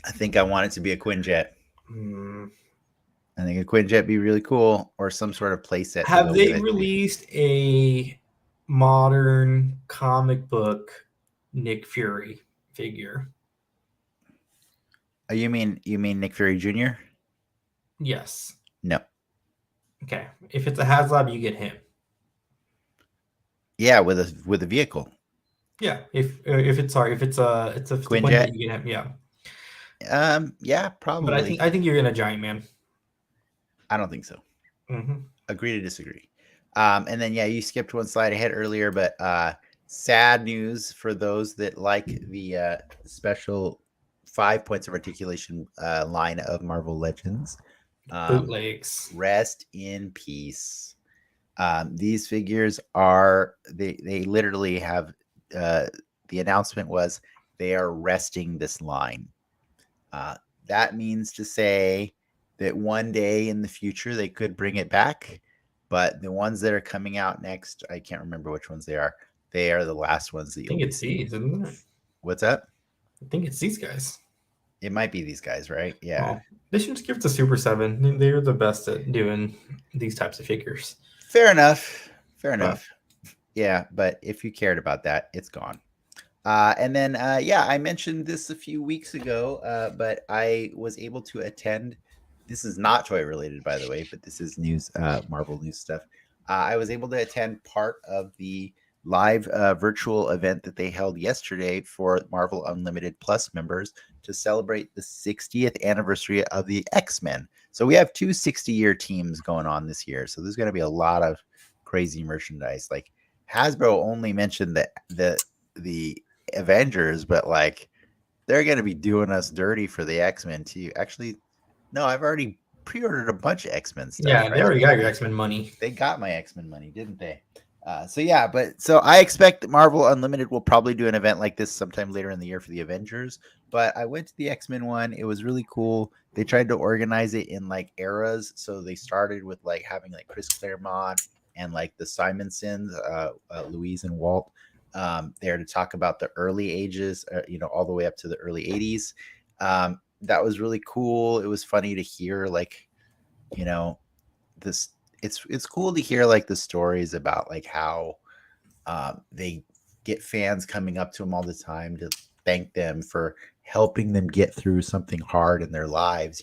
I think I want it to be a Quinjet. Hmm. I think a Quinjet be really cool, or some sort of playset to Have go they with it. released a modern comic book Nick Fury figure? You mean Nick Fury Jr.? Yes. No. Okay. If it's a HasLab, you get him. Yeah, with a vehicle. Yeah. If it's a Quinjet. you get him. Yeah. Yeah, But probably. I think you're gonna giant man. I don't think so. Mm-hmm. Agree to disagree. And then yeah, you skipped one slide ahead earlier, but sad news for those that like the special 5 points of articulation line of Marvel Legends. Bootlegs. Rest in peace. These figures are they literally have the announcement was they are resting this line. That means to say that one day in the future they could bring it back, but the ones that are coming out next, I can't remember which ones they are. They are the last ones that I you'll think be it's seeing. these, isn't it? What's up? I think it's these guys. It might be these guys, right? Yeah. Well, they should just give it to Super 7. They're the best at doing these types of figures. Fair enough. Fair But enough. Yeah, but if you cared about that, it's gone. And then, yeah, I mentioned this a few weeks ago, but I was able to attend. This is not toy related, by the way, but this is news, Marvel news stuff. I was able to attend part of the live virtual event that they held yesterday for Marvel Unlimited Plus members to celebrate the 60th anniversary of the X-Men. So we have two 60-year teams going on this year. So there's going to be a lot of crazy merchandise. Like Hasbro only mentioned that the Avengers, but like they're going to be doing us dirty for the X-Men too. Actually, no, I've already pre-ordered a bunch of X-Men stuff. yeah, they Right? already got your X-Men money. They got my X-Men money, didn't they? So yeah, but so I expect that Marvel Unlimited will probably do an event like this sometime later in the year for the Avengers. But I went to the X-Men one; it was really cool. They tried to organize it in like eras, so they started with like having like Chris Claremont and like the Simonsons, Louise and Walt, there to talk about the early ages, all the way up to the early '80s. That was really cool. It was funny to hear like, this it's cool to hear like the stories about like how they get fans coming up to them all the time to thank them for helping them get through something hard in their lives,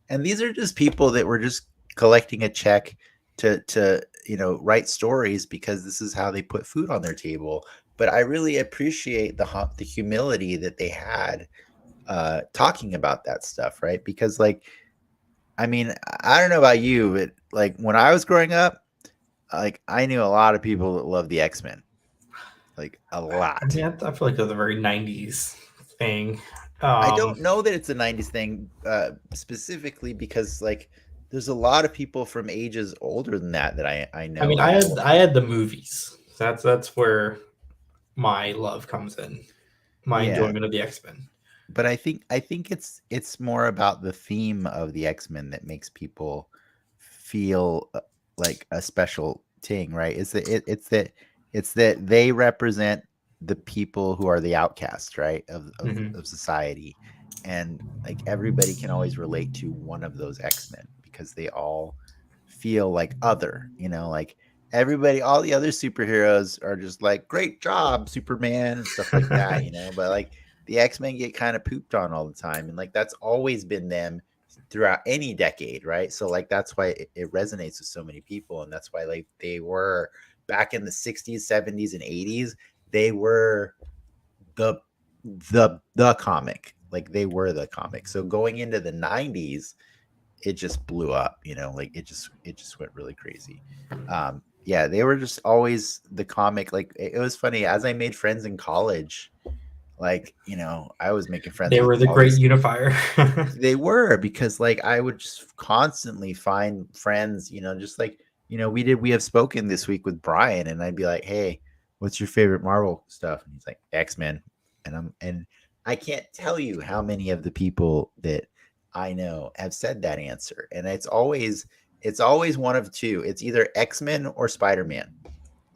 and these are just people that were just collecting a check to write stories because this is how they put food on their table. But I really appreciate the humility that they had talking about that stuff, right? Because like, I mean, I don't know about you, but like when I was growing up, like I knew a lot of people that loved the X-Men. like a I lot. mean, I feel like that's a very '90s thing. I Um, don't know that it's a 90s thing specifically because like there's a lot of people from ages older than that I I know mean, that I had the movies. That's where my love comes in. My yeah, enjoyment of the X-Men. but I think it's more about the theme of the X-Men that makes people feel like a special thing, right? It's that they represent the people who are the outcasts, right, Hmm. of society, and like everybody can always relate to one of those X-Men because they all feel like other, like everybody, all the other superheroes are just like great job Superman and stuff like that, but like the X-Men get kind of pooped on all the time, and like that's always been them throughout any decade, right? So like that's why it resonates with so many people, and that's why like they were back in the 60s, 70s, and 80s, they were the the comic. Like they were the comic. So going into the 90s, it just blew up, like it just went really crazy. Yeah, they were just always the comic. Like it was funny as I made friends in college, like, I was making friends They with were the all great these. unifier. They were, because like I would just constantly find friends, just like, we have spoken this week with Brian, and I'd be like, "Hey, what's your favorite Marvel stuff?" And he's like, "X-Men." And I can't tell you how many of the people that I know have said that answer. And it's always one of two. It's either X-Men or Spider-Man.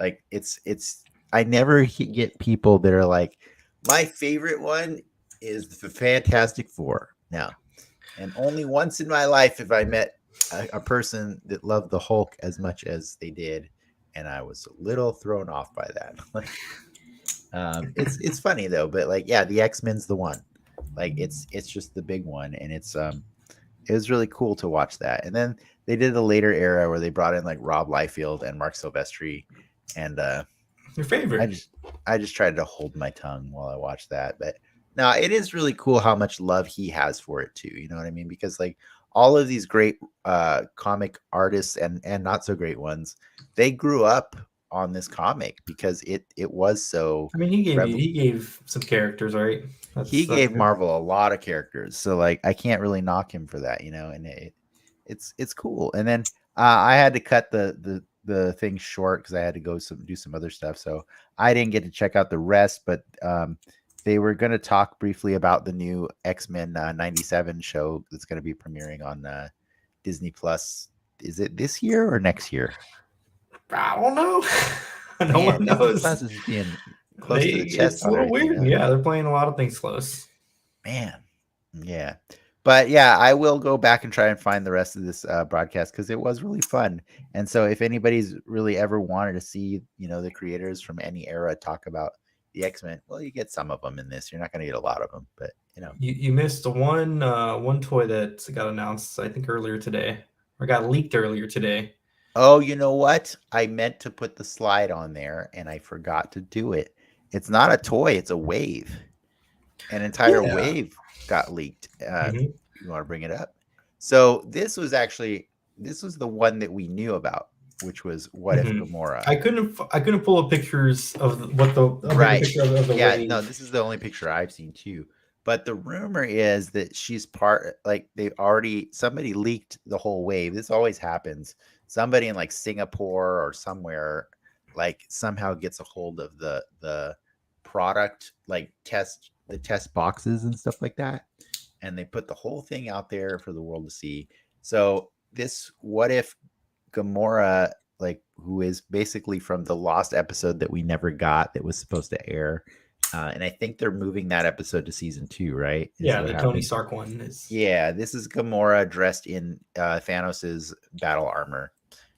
Like it's I never get people that are like, my favorite one is the Fantastic Four. Now, and only once in my life have I met a person that loved the Hulk as much as they did, and I was a little thrown off by that. Like, it's funny though, but like, yeah, the X-Men's the one. Like, it's just the big one, and it was really cool to watch that. And then they did the later era where they brought in like Rob Liefeld and Mark Silvestri, and Your I favorite. just I just tried to hold my tongue while I watched that. But no, it is really cool how much love he has for it too. You know what I mean? Because like all of these great comic artists and not so great ones, they grew up on this comic because it was so I mean, he gave some characters, right? he That's gave good. Marvel a lot of characters. So like I can't really knock him for that, and it's cool. And then I had to cut the thing short because I had to go do some other stuff. So I didn't get to check out the rest, but they were going to talk briefly about the new X-Men 97 show that's going to be premiering on Disney Plus. Is it this year or next year? I don't know. No Man, one Disney knows. Plus is being close They to the chest it's a on little everything, weird. huh? Yeah, they're playing a lot of things close. Man, yeah. But yeah, I will go back and try and find the rest of this broadcast because it was really fun. And so, if anybody's really ever wanted to see, the creators from any era talk about the X-Men, well, you get some of them in this. You're not going to get a lot of them, but You missed the one toy that got announced, I think, earlier today, or got leaked earlier today. Oh, you know what? I meant to put the slide on there and I forgot to do it. It's not a toy; it's a wave. An entire Yeah. wave got leaked. Hmm. You want to bring it up? So this was the one that we knew about, which was What If Hmm. Gamora? I couldn't pull up pictures of what the I mean the Right. picture of the Yeah, wave. no, this is the only picture I've seen too. But the rumor is that she's part, like they already somebody leaked the whole wave. This always happens. Somebody in like Singapore or somewhere like somehow gets a hold of the product, like test boxes and stuff like that, and they put the whole thing out there for the world to see. So this What If Gamora, like who is basically from the lost episode that we never got that was supposed to air. And I think they're moving that episode to season 2, right? Is Yeah, what the Tony happened. Stark one is. Yeah, this is Gamora dressed in Thanos's battle armor.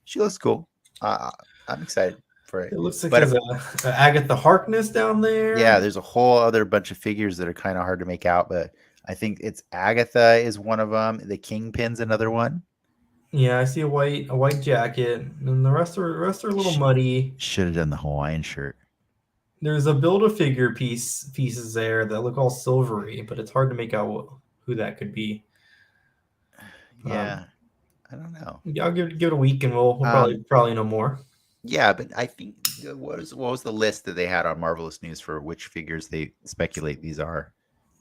She looks cool. I'm excited for it. It looks like But there's a Agatha Harkness down yeah, there. there's a whole other bunch of figures that are kind of hard to make out. But I think it's Agatha is one of them. The Kingpin's another one. Yeah, I see a white jacket, and the rest are a little muddy. Should have done the Hawaiian shirt. There's a Build-A-Figure pieces there that look all silvery, but it's hard to make out who that could be. Yeah, I don't know. Yeah, I'll give it a week, and we'll Um, probably know more. yeah, but I think what was the list that they had on Marvelous News for which figures they speculate these are,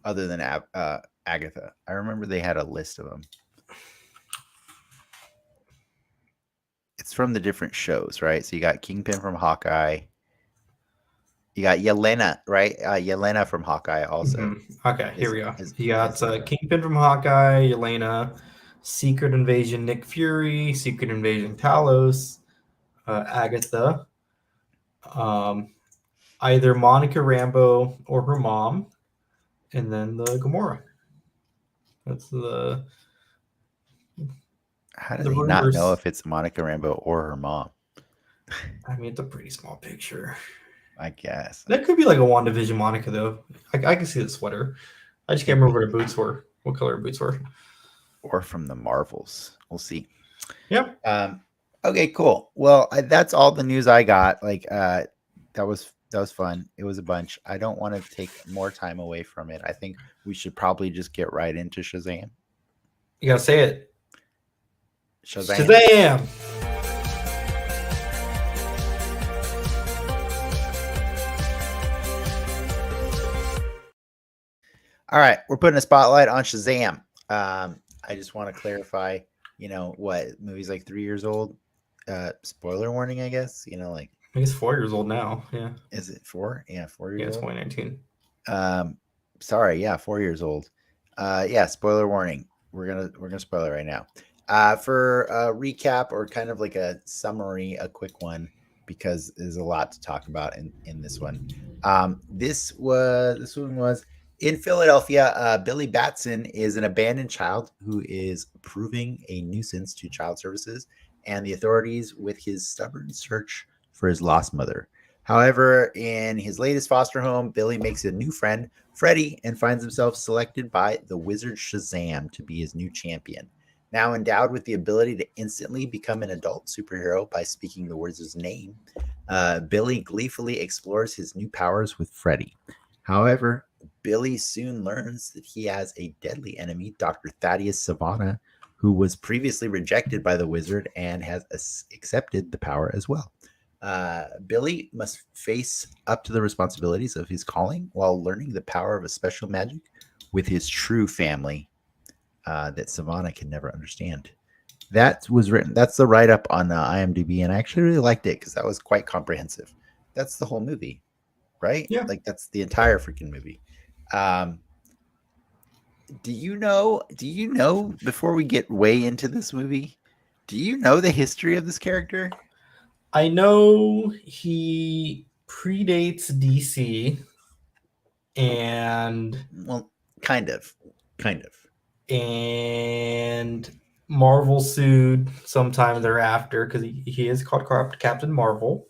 other than Agatha? I remember they had a list of them. It's from the different shows, right? So you got Kingpin from Hawkeye. You got Yelena, right? Yelena from Hawkeye also Okay, here is we go. is You got is in there. Kingpin from Hawkeye, Yelena, Secret Invasion Nick Fury, Secret Invasion Talos, Agatha, um, either Monica Rambeau or her mom, and then the Gamora. That's How do the they not know rumors. if it's Monica Rambeau or her mom? I mean, it's a pretty small picture. I guess That could be like a WandaVision Monica, though. I can see the sweater. I just can't could remember be, what her boots were. What color her boots were. or from the Marvels. We'll see. Yep. Okay, cool. Well, that's all the news I got. Like, that was fun. It was a bunch. I don't want to take more time away from it. I think we should probably just get right into Shazam. You gotta say it. Shazam. Shazam! All right, we're putting a spotlight on Shazam. I just want to clarify. What movie's like 3 years old? Spoiler warning, I guess. Like, I guess 4 years old now. Yeah. is it 4? Yeah, 4 years Yeah, it's old. 2019. Sorry, yeah, 4 years old. Yeah, spoiler warning. We're gonna spoil it right now. For a recap or kind of like a summary, a quick one, because there's a lot to talk about in this one. This one was in Philadelphia. Billy Batson is an abandoned child who is proving a nuisance to child services and the authorities with his stubborn search for his lost mother. However, in his latest foster home, Billy makes a new friend, Freddy, and finds himself selected by the wizard Shazam to be his new champion. Now endowed with the ability to instantly become an adult superhero by speaking the wizard's name, Billy gleefully explores his new powers with Freddy. However, Billy soon learns that he has a deadly enemy, Dr. Thaddeus Savannah, who was previously rejected by the wizard and has accepted the power as well. Billy must face up to the responsibilities of his calling while learning the power of a special magic with his true family that Savannah can never understand. That was written. That's the write up on IMDb, and I actually really liked it because that was quite comprehensive. That's the whole movie, right? Yeah. Like that's the entire freaking movie. Um, do you know? Do you know? Before we get way into this movie, do you know the history of this character? I know he predates DC and Well, kind of, kind of. and Marvel sued sometime thereafter because he is called Captain Marvel.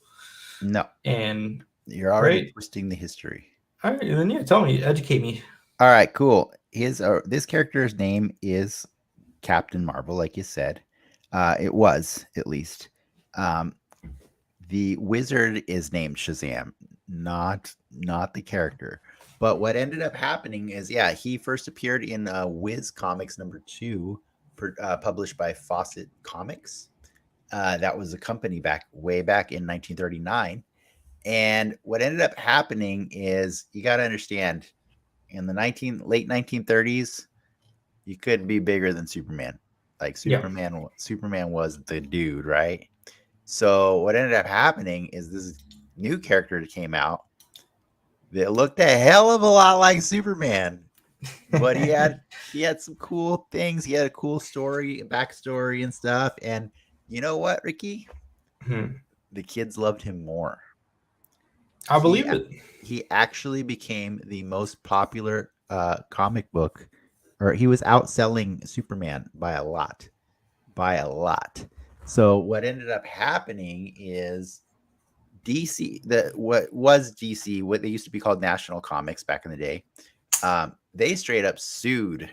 No, And you're already right. twisting the history. All right, then yeah, tell me, educate me. All right, cool. This character's name is Captain Marvel, like you said. It was at least. Um, the wizard is named Shazam, not the character. But what ended up happening is, yeah, he first appeared in Wiz Comics #2, published by Fawcett Comics. That was a company way back in 1939. And what ended up happening is, you got to understand, in the late 1930s, you couldn't be bigger than Superman. Like Yeah. Superman was the dude, right? So what ended up happening is this new character that came out that looked a hell of a lot like Superman, but he had some cool things. He had a cool story, backstory, and stuff. And you know what, Ricky? The kids loved him more. I He believe it. he actually became the most popular comic book, or he was outselling Superman by a lot, by a lot. So what ended up happening is DC, what was DC, what they used to be called National Comics back in the day, they straight up sued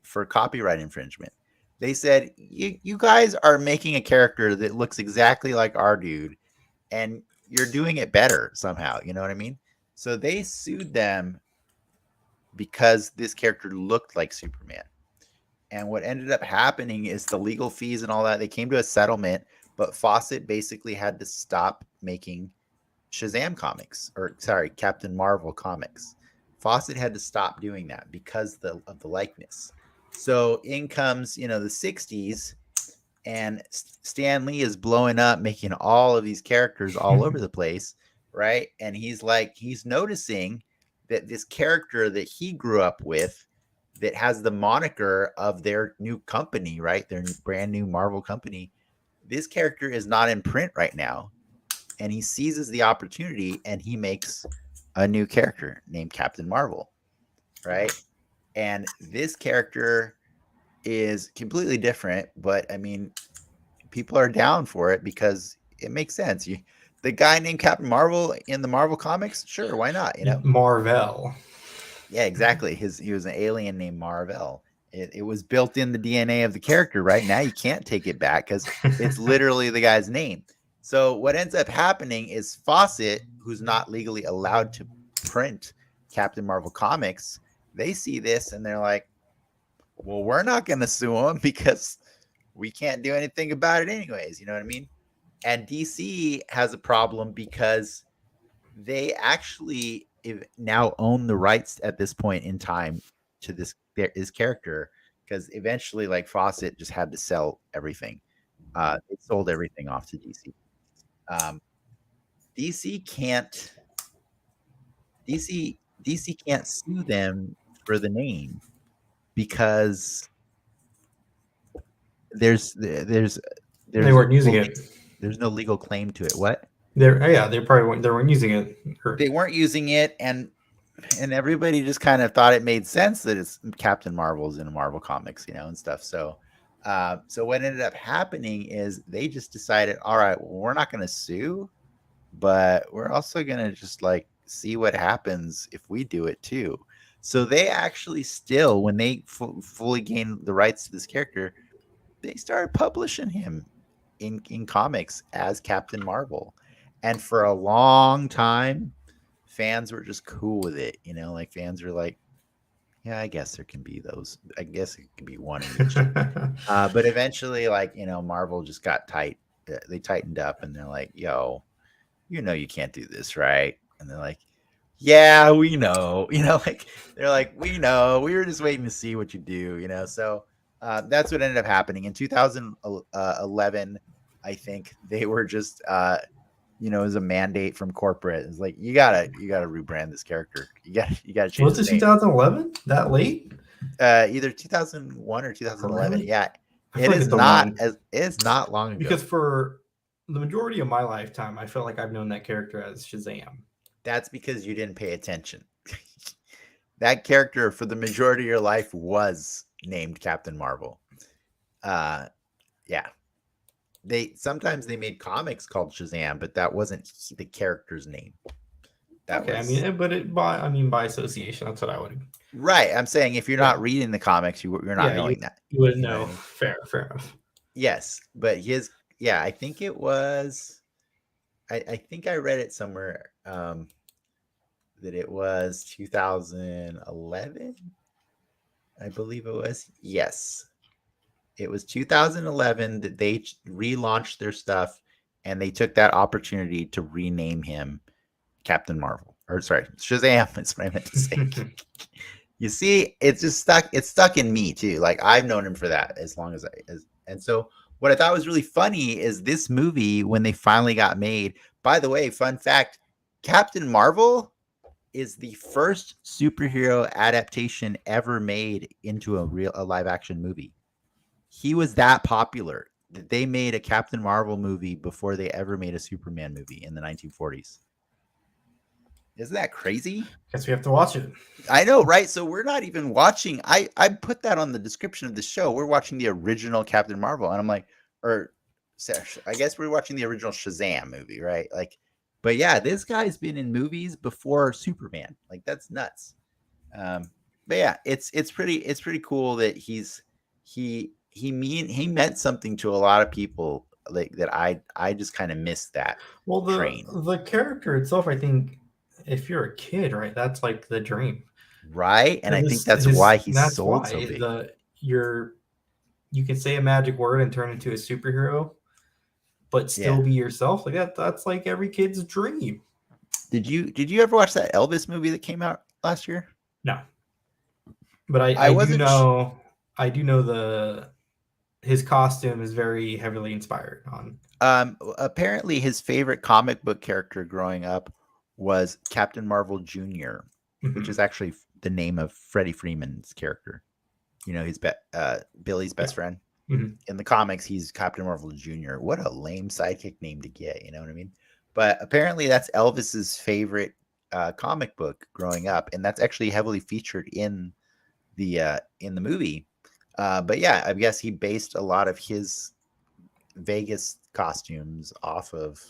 for copyright infringement. They said, you guys are making a character that looks exactly like our dude, and you're doing it better somehow. You know what I mean? So they sued them because this character looked like Superman. And what ended up happening is the legal fees and all that, they came to a settlement, but Fawcett basically had to stop making Shazam comics, or sorry, Captain Marvel comics. Fawcett had to stop doing that because of the likeness. So in comes, the 60s, and Stan Lee is blowing up, making all of these characters all over the place, right? And he's noticing that this character that he grew up with, that has the moniker of their new company, right? Their brand new Marvel company. This character is not in print right now, and he seizes the opportunity and he makes a new character named Captain Marvel, right? And this character is completely different, but I mean, people are down for it because it makes sense. The guy named Captain Marvel in the Marvel comics, sure, why not? Marvel. Yeah, exactly. He was an alien named Marvel. It was built in the DNA of the character. Right now, you can't take it back because it's literally the guy's name. So what ends up happening is Fawcett, who's not legally allowed to print Captain Marvel comics, they see this and they're like, "Well, we're not going to sue him because we can't do anything about it anyways." You know what I mean? And DC has a problem because they actually now own the rights at this point in time to this character, because eventually, like, Fawcett just had to sell everything. They sold everything off to DC. Um, DC can't DC can't sue them for the name because there's They there's weren't using no it. there's no legal claim to it. What? They weren't using it. They weren't using it, and everybody just kind of thought it made sense that it's Captain Marvel's in Marvel comics, and stuff. So what ended up happening is they just decided, all right, well, we're not going to sue, but we're also going to just like see what happens if we do it too. So they actually still, when they fully gained the rights to this character, they started publishing him in comics as Captain Marvel. And for a long time, fans were just cool with it. Like, fans were like, yeah, I guess there can be those. I guess it can be one in each. But eventually, like, Marvel just got tight. They tightened up and they're like, yo, you can't do this, right? And they're like, yeah, we know. Like, they're like, we know. We were just waiting to see what you do, So that's what ended up happening. In 2011, I think they were just, as a mandate from corporate. It's like, you gotta rebrand this character. You gotta change Was his it name. 2011? That late? Either 2001 or 2011. Really? Yeah, I feel like it's not long ago. because for the majority of my lifetime, I feel like I've known that character as Shazam. That's because you didn't pay attention. That character for the majority of your life was named Captain Marvel. Yeah. Sometimes they made comics called Shazam, but that wasn't the character's name. That was by association, that's what I would. Right. I'm saying if you're not reading the comics, you're not knowing that. You wouldn't know know. what I mean? Fair enough. Yes, but I think it was. I think I read it somewhere that it was 2011. I believe it was. Yes, it was 2011 that they relaunched their stuff, and they took that opportunity to rename him Captain Marvel. Or sorry, Shazam. That's what I meant to say. You see, it's just stuck. It's stuck in me too. Like, I've known him for that as long as and so what I thought was really funny is this movie, when they finally got made. By the way, fun fact: Captain Marvel is the first superhero adaptation ever made into a live action movie. He was that popular that they made a Captain Marvel movie before they ever made a Superman movie in the 1940s. Isn't that crazy? Guess we have to watch it. I know, right? So we're not even watching. I put that on the description of the show. We're watching the original Captain Marvel, and I'm like, I guess we're watching the original Shazam movie, right? Like, but yeah, this guy's been in movies before Superman. Like, that's nuts. But yeah, it's pretty cool that he meant something to a lot of people. Like, that I just kind of missed that. Well, train. the character itself, I think, if you're a kid, right, that's like the dream, right? And I think that's why he sold so big. You can say a magic word and turn into a superhero, but still be yourself. Like that's like every kid's dream. Did you ever watch that Elvis movie that came out last year? No, but I I do wasn't. know the his costume is very heavily inspired on. Apparently, his favorite comic book character growing up was Captain Marvel Jr., which is Mhm. actually the name of Freddie Freeman's character. He's Billy's best Yeah. friend. Mhm. In the comics, he's Captain Marvel Jr. What a lame sidekick name to get. You know what I mean? But apparently, that's Elvis's favorite comic book growing up, and that's actually heavily featured in the movie. But yeah, I guess he based a lot of his Vegas costumes off of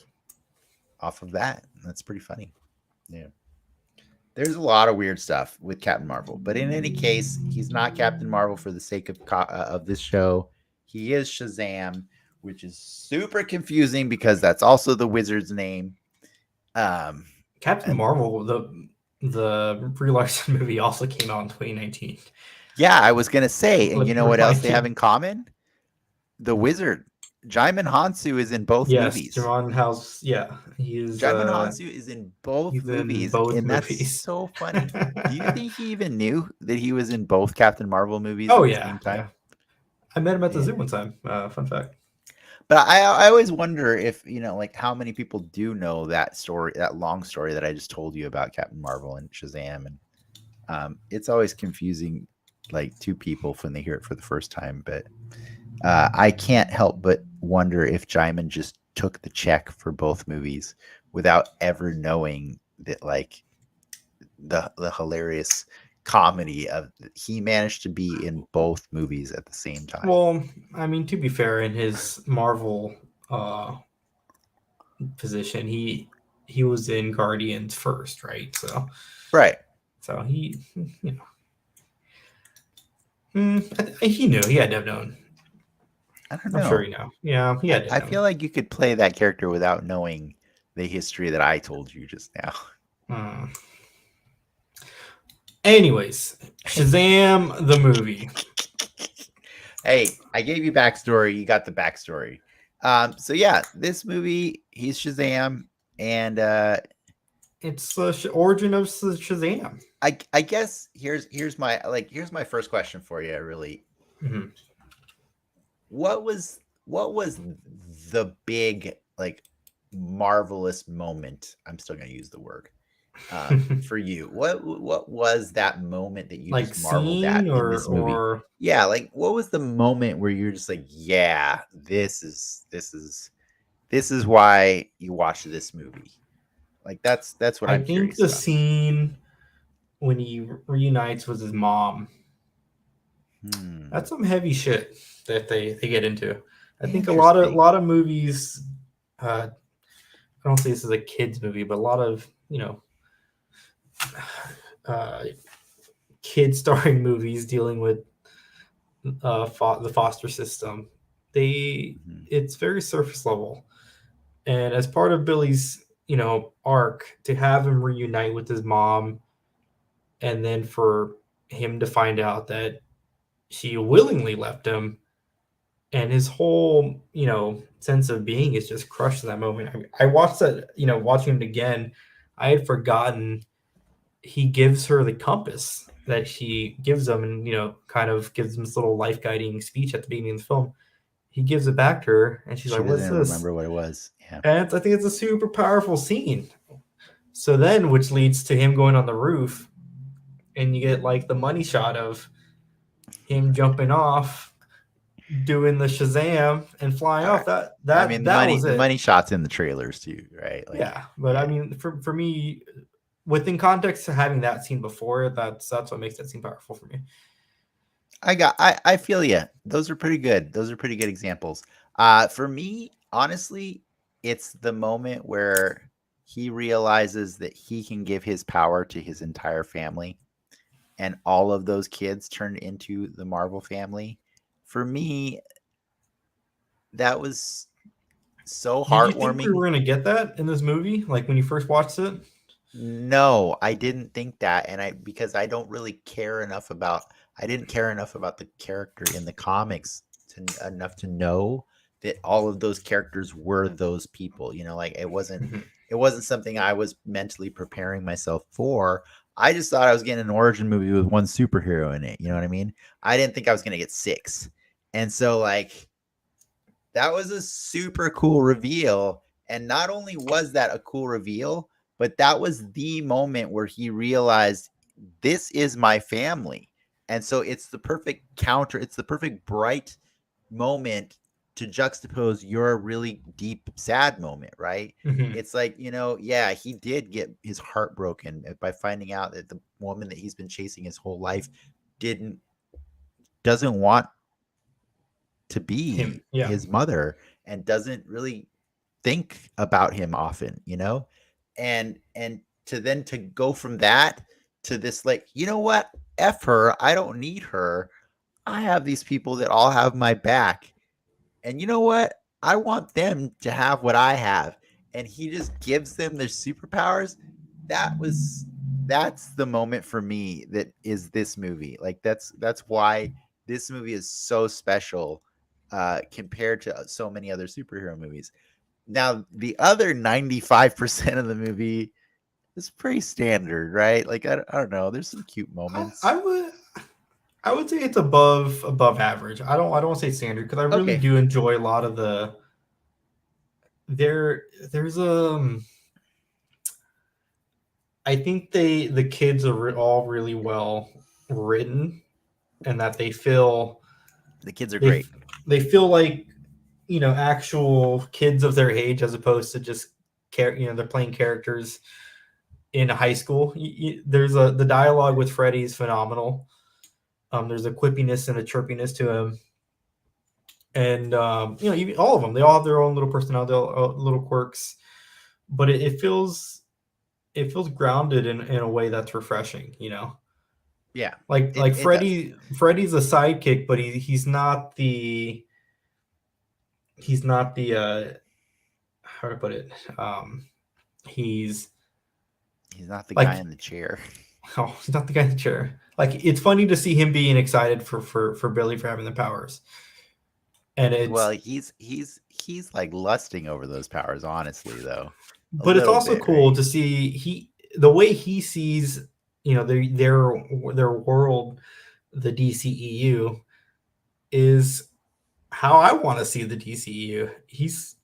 that. That's pretty funny. Yeah. There's a lot of weird stuff with Captain Marvel, but in any case, he's not Captain Marvel for the sake of this show. He is Shazam, which is super confusing because that's also the wizard's name. Um, Captain and Marvel, the Brie Larson movie also came out in 2019. yeah, I was gonna say, and you Let me know what else remind they have you. in common? The wizard. Jaimin Hansu is in both Yes, movies. Jerron House. Yeah, he is. Jaimin Hansu is in both He's in movies, both and that's movies. so funny. Do you think he even knew that he was in both Captain Marvel movies Oh at the yeah, same yeah. time? I met him at the Yeah. zoo one time. Fun fact. But I always wonder if, like how many people do know that story, that long story that I just told you about Captain Marvel and Shazam. And it's always confusing, like to people when they hear it for the first time. But I can't help but wonder if Jaimin just took the check for both movies without ever knowing that, like, the hilarious comedy of he managed to be in both movies at the same time. Well, I mean, to be fair, in his Marvel uh, position, he was in Guardians first, right? Right. So he, you know, he knew. He had to have known. I don't I'm sure know. he knew. Yeah, he had to I have known. feel like you could play that character without knowing the history that I told you just now. Hmm. Anyways, Shazam the movie. Hey, I gave you backstory. You got the backstory. So yeah, this movie, he's Shazam, and It's the origin of Shazam. I guess here's my first question for you. Really, Mhm. what was the big, like, marvelous moment? I'm still gonna use the word for you. What was that moment that you Like just marveled scene at in this movie? or Yeah, like what was the moment where you're just like, yeah, this is why you watch this movie. Like that's what I I'm think curious the about. scene when he reunites with his mom. Hmm. That's some heavy shit that they get into. I think a Interesting. lot of movies. I don't say this is a kids movie, but a lot of uh, kid starring movies dealing with the foster system. They Mhm. It's very surface level, and as part of Billy's arc to have him reunite with his mom, and then for him to find out that she willingly left him, and his whole sense of being is just crushed in that moment. I mean, I watched that, watching it again, I had forgotten he gives her the compass that she gives him, and kind of gives him this little life guiding speech at the beginning of the film. He gives it back to her, and she's She like, doesn't "What's even this?" remember what it was. Yeah. And I think it's a super powerful scene. So then, which leads to him going on the roof, and you get like the money shot of him jumping off, doing the Shazam, and flying All right. off. That I that mean, the that money was the it. money shots in the trailers too, right? Like, Yeah, but I yeah. mean, for me, within context to having that scene before, that's what makes that scene powerful for me. I feel you. Those are pretty good. Those are pretty good examples. For me, honestly, it's the moment where he realizes that he can give his power to his entire family, and all of those kids turn into the Marvel family. For me, that was so Did you think we heartwarming. were gonna get that in this movie? Like when you first watched it? No, I didn't think that, and because I don't really care enough about I didn't care enough about the character in the comics enough to know that all of those characters were those people. Like Mhm. it wasn't something I was mentally preparing myself for. I just thought I was getting an origin movie with one superhero in it. You know what I mean? I didn't think I was going to get six. And so like that was a super cool reveal. And not only was that a cool reveal, but that was the moment where he realized this is my family. And so it's the perfect counter, it's the perfect bright moment to juxtapose your really deep, sad moment, right? Mhm. It's like, yeah, he did get his heart broken by finding out that the woman that he's been chasing his whole life didn't doesn't want to Him, be yeah. his mother and doesn't really think about him often, and to go from that to this, like, you know what, f her, I don't need her, I have these people that all have my back, and you know what, I want them to have what I have, and he just gives them their superpowers. That's the moment for me that is this movie. Like that's why this movie is so special compared to so many other superhero movies. Now, the other 95% of the movie is pretty standard, right? Like I don't know, there's some cute I, moments. I would I would say it's above average. I don't say standard because I really Okay. do enjoy a lot of the there's I think the kids are all really well written, and that The kids are they great. they feel like, actual kids of their age, as opposed to just they're playing characters in high school. There's the dialogue with Freddy is phenomenal. There's a quippiness and a chirpiness to him, and all of them, they all have their own little personality, little quirks, but it feels grounded in a way that's refreshing. Yeah. Like It does. Freddy's a sidekick, but he's not the how to put it. He's He's not the guy like in the chair. oh, he's not the guy in the chair. Like, it's funny to see him being excited for Billy for having the powers, and Well, it's he's like lusting over those powers, honestly, though. A but it's little also bit, cool right? to see the way he sees, their world, the DCEU, is how I want to see the DCEU. He's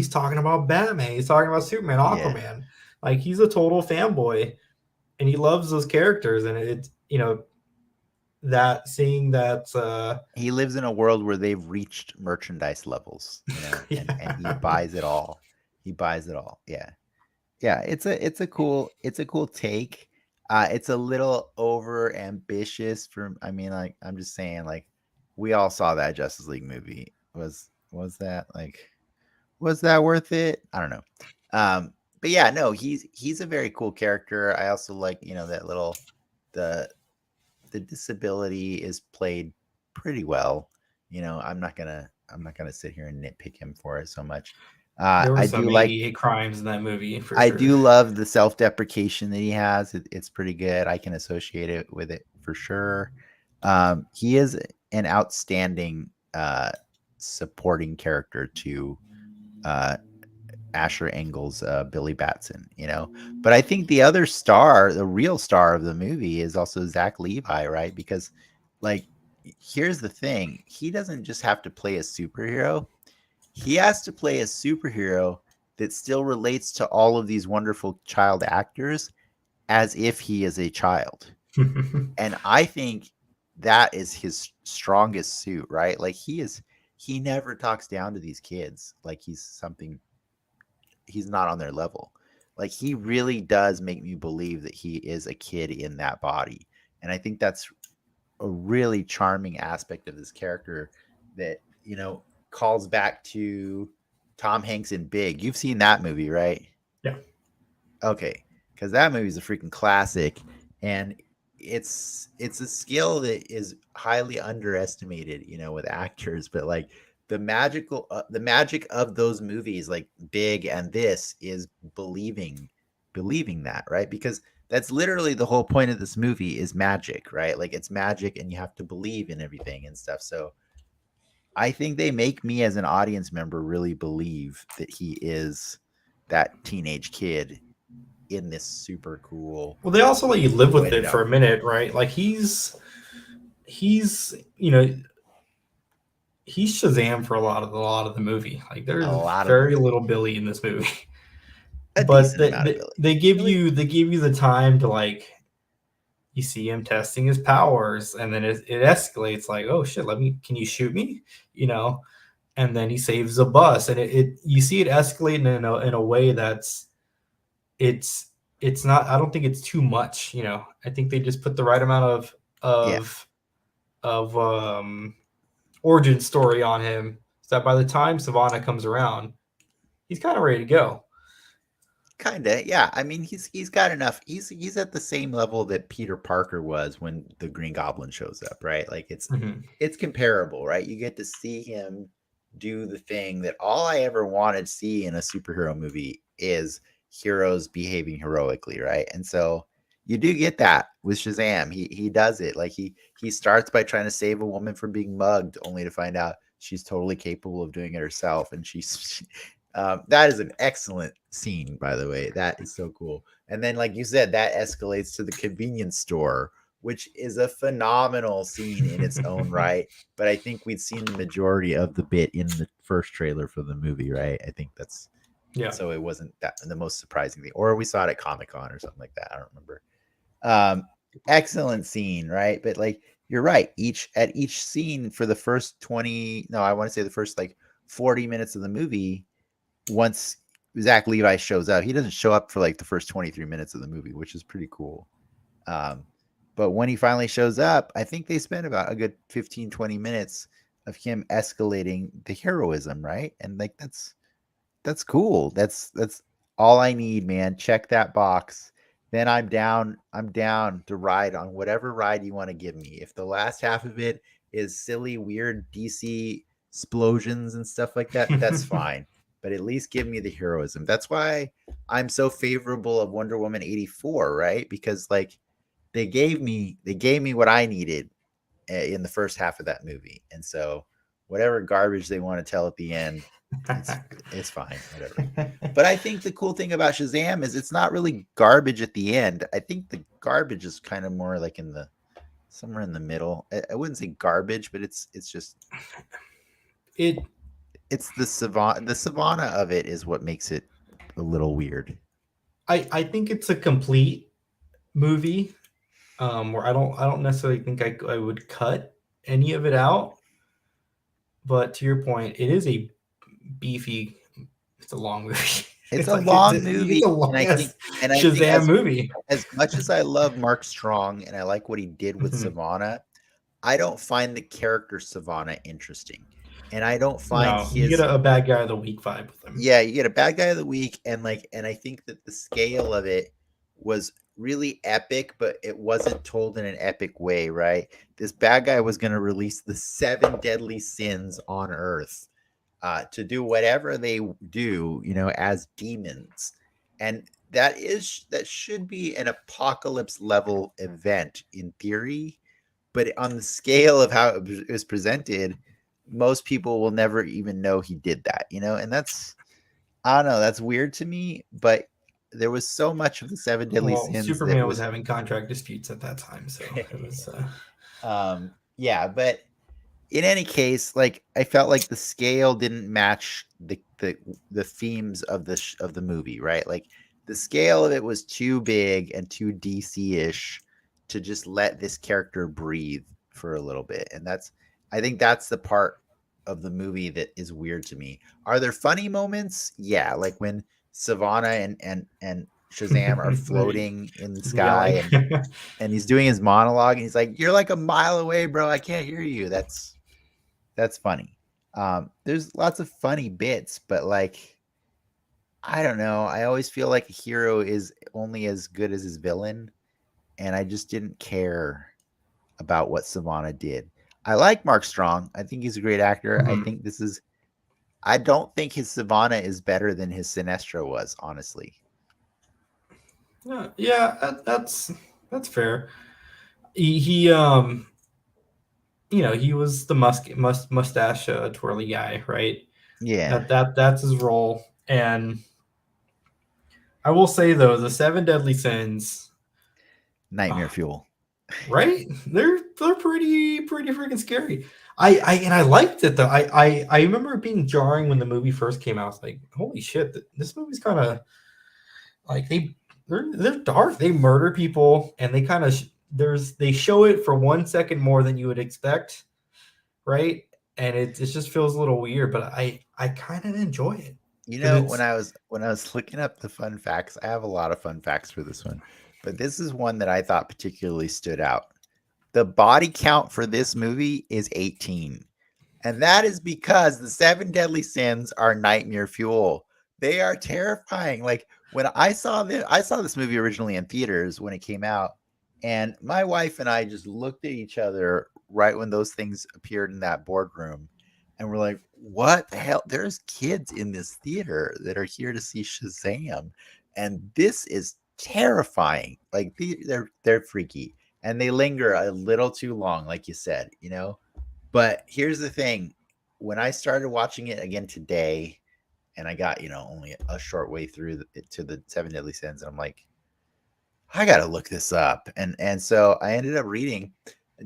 talking about Batman, he's talking about Superman, Yeah. Aquaman. Like, he's a total fanboy, and he loves those characters, and it's, that seeing that He lives in a world where they've reached merchandise levels, and he yeah. buys it all. He buys it all. Yeah. Yeah, it's a cool take. It's a little over ambitious for, I mean, like, I'm just saying, like, we all saw that Justice League movie. Was that like, was that worth it? I don't know. But yeah, no, he's a very cool character. I also like, that little, the the disability is played pretty well. I'm not gonna sit here and nitpick him for it so much. There were I some do like 88 crimes in that movie for I sure. do love the self-deprecation that he has. It's pretty good. I can associate it with it for sure. He is an outstanding supporting character to uh, Asher Engel's Billy Batson. But I think the other star, the real star of the movie, is also Zach Levi, right? Because, like, here's the thing: he doesn't just have to play a superhero; he has to play a superhero that still relates to all of these wonderful child actors as if he is a child. And I think that is his strongest suit, right? Like, he never talks down to these kids like he's not on their level. Like, he really does make me believe that he is a kid in that body. And I think that's a really charming aspect of this character that, calls back to Tom Hanks in Big. You've seen that movie, right? Yeah. Okay, because that movie is a freaking classic, and it's a skill that is highly underestimated, with actors. But like the magic of those movies, like Big and this, is believing that, right? Because that's literally the whole point of this movie is magic, right? Like, it's magic, and you have to believe in everything and stuff. So I think they make me as an audience member really believe that he is that teenage kid in this super cool, Well, they also let you live with sweated it out for a movie. minute, right? Like he's he's Shazam for a lot of the movie. Like A there's lot of the very movie, little Billy in this movie, a but decent amount of Billy. they give Billy, you the time to like you see him testing his powers, and then it escalates like, oh shit, can you shoot me? You know, and then he saves a bus, and it you see it escalating in a way that's it's it's not. I don't think it's too much. I think they just put the right amount yeah, of of origin story on him, so that by the time Savannah comes around, he's kind of ready to go. kinda, yeah. I mean, he's got enough. He's at the same level that Peter Parker was when the Green Goblin shows up, right? Like Mhm. it's comparable, right? You get to see him do the thing that all I ever wanted to see in a superhero movie is heroes behaving heroically, right? And so you do get that with Shazam. He does it. Like he starts by trying to save a woman from being mugged, only to find out she's totally capable of doing it herself, and she's that is an excellent scene, by the way. That is so cool. And then, like you said, that escalates to the convenience store, which is a phenomenal scene in its own right. But I think we'd seen the majority of the bit in the first trailer for the movie, right? I think that's Yeah. so it wasn't that the most surprising thing, or we saw it at Comic Con or something like that. I don't remember. Um, Excellent scene, right? But like you're right, each scene for the first 20, no, I want to say the first like 40 minutes of the movie, once Zach Levi shows up, he doesn't show up for like the first 23 minutes of the movie, which is pretty cool. Um, but when he finally shows up, I think they spent about a good 15, 20 minutes of him escalating the heroism, right? And like that's cool. That's all I need, man. Check that box. Then I'm down. I'm down to ride on whatever ride you want to give me. If the last half of it is silly, weird DC explosions and stuff like that, that's fine. But at least give me the heroism. That's why I'm so favorable of Wonder Woman 84, right? Because like they gave me what I needed in the first half of that movie. And so whatever garbage they want to tell at the end, it's it's fine, whatever. But I think the cool thing about Shazam is it's not really garbage at the end. I think the garbage is kind of more like in the somewhere in the middle. I wouldn't say garbage, but it's just it it's the savannah of it is what makes it a little weird. I think it's a complete movie, where I don't necessarily think I would cut any of it out. But to your point, it is a beefy. It's a long movie. It's It's a like it's long it's movie, a and long I think ass and I think Shazam movie. as much as I love Mark Strong and I like what he did with Mhm. Savannah, I don't find the character Savannah interesting. And I don't find No, you get his a bad guy of the week vibe with him. yeah, you get a bad guy of the week and I think that the scale of it was really epic, but it wasn't told in an epic way, right? This bad guy was going to release the seven deadly sins on earth to do whatever they do, as demons. And that should be an apocalypse level event in theory, but on the scale of how it was presented, most people will never even know he did that, and that's I don't know, that's weird to me, but there was so much of the seven deadly Well, sins that Superman was was having contract disputes at that time, so it was. yeah, but in any case, like I felt like the scale didn't match the themes of the movie, right? Like the scale of it was too big and too DC-ish to just let this character breathe for a little bit. And I think that's the part of the movie that is weird to me. Are there funny moments? Yeah, like when Savannah and Shazam are floating in the sky Yelling. and he's doing his monologue and he's like, "You're like a mile away, bro. I can't hear you." That's funny. There's lots of funny bits, but like I don't know. I always feel like a hero is only as good as his villain, and I just didn't care about what Savannah did. I like Mark Strong. I think he's a great actor. I Mhm. think this is. I don't think his Savannah is better than his Sinestro was, honestly. Yeah, that's fair. He he was the mustache twirly guy, right? Yeah, That's his role. And I will say though, the seven deadly sins, nightmare uh, fuel. right? They're pretty freaking scary. I liked it though. I remember it being jarring when the movie first came out. I was like, holy shit, this movie's kind of like they're dark. They murder people, and they kind of they show it for 1 second more than you would expect, right? And it just feels a little weird, but I kind of enjoy it You because know, it's when I was looking up the fun facts, I have a lot of fun facts for this one, but this is one that I thought particularly stood out. The body count for this movie is 18. And that is because the seven deadly sins are nightmare fuel. They are terrifying. Like when I saw this movie originally in theaters when it came out, and my wife and I just looked at each other right when those things appeared in that boardroom, and we're like, "What the hell? There's kids in this theater that are here to see Shazam, and this is terrifying. Like they're freaky, and they linger a little too long, like you said, you know." But here's the thing, when I started watching it again today, and I got, only a short way through to the Seven Deadly Sins, and I'm like, I got to look this up. And so I ended up reading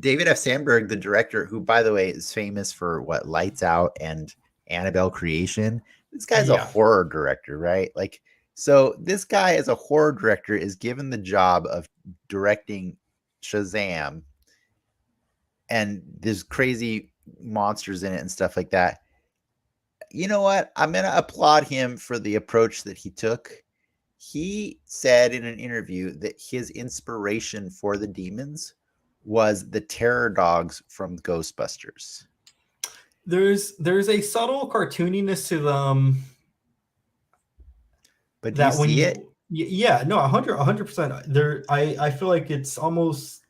David F. Sandberg, the director, who, by the way, is famous for what, Lights Out and Annabelle Creation. This guy's a yeah. horror director, right? Like, so this guy, as a horror director, is given the job of directing Shazam, and there's crazy monsters in it and stuff like that. You know what? I'm going to applaud him for the approach that he took. He said in an interview that his inspiration for the demons was the terror dogs from Ghostbusters. There's a subtle cartooniness to them But do you that when see it? yeah, no, 100%. There, I feel like it's almost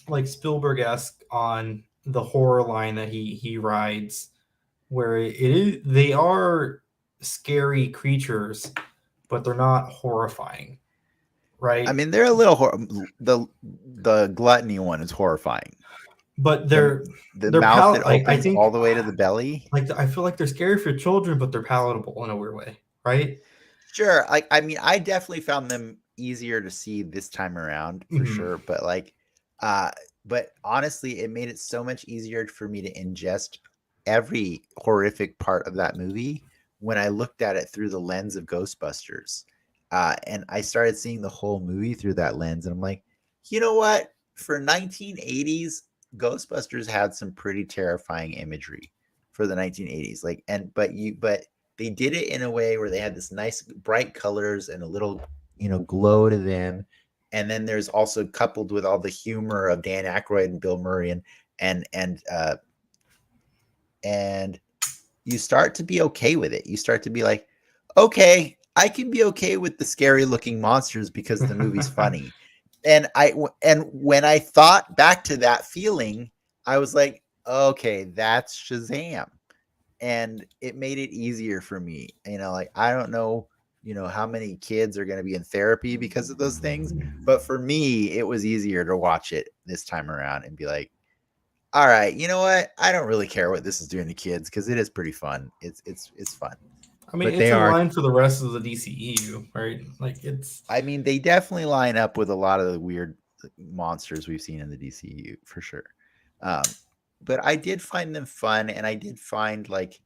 like Spielberg-esque on the horror line that he rides, where it is they are scary creatures, but they're not horrifying, I right? mean, they're a little the gluttony one is horrifying. But The the they're mouth that I opens think all the way to the belly. like I feel like they're scary for children, but they're palatable in a weird way, right? Sure. Like, I mean, I definitely found them easier to see this time around for Mhm. sure. Uh, but honestly, it made it so much easier for me to ingest every horrific part of that movie when I looked at it through the lens of Ghostbusters. And I started seeing the whole movie through that lens. And I'm like, you know what? For 1980s, Ghostbusters had some pretty terrifying imagery for the 1980s. Like, but they did it in a way where they had this nice bright colors and a little, glow to them. And then there's also coupled with all the humor of Dan Aykroyd and Bill Murray, and and uh, and you start to be okay with it. You start to be like, okay, I can be okay with the scary looking monsters because the movie's funny. And when I thought back to that feeling, I was like, okay, that's Shazam, and it made it easier for me. Like, I don't know, how many kids are going to be in therapy because of those things, but for me, it was easier to watch it this time around and be like, all right, you know what? I don't really care what this is doing to kids because it is pretty fun. It's fun, I mean, but it's they in are. line for the rest of the DCEU, right? Like it's I mean, they definitely line up with a lot of the weird monsters we've seen in the DCU for sure. Um, but I did find them fun, and I did find, like,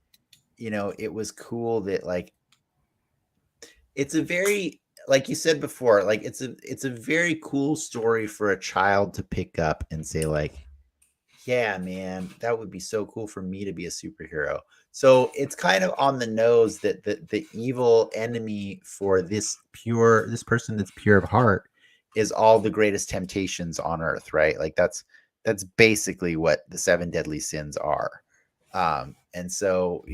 it was cool that, like, it's a very, like you said before, like, it's a very cool story for a child to pick up and say, like, yeah, man, that would be so cool for me to be a superhero. So it's kind of on the nose that the evil enemy for this person that's pure of heart is all the greatest temptations on earth, right? Like, that's basically what the seven deadly sins are. And so,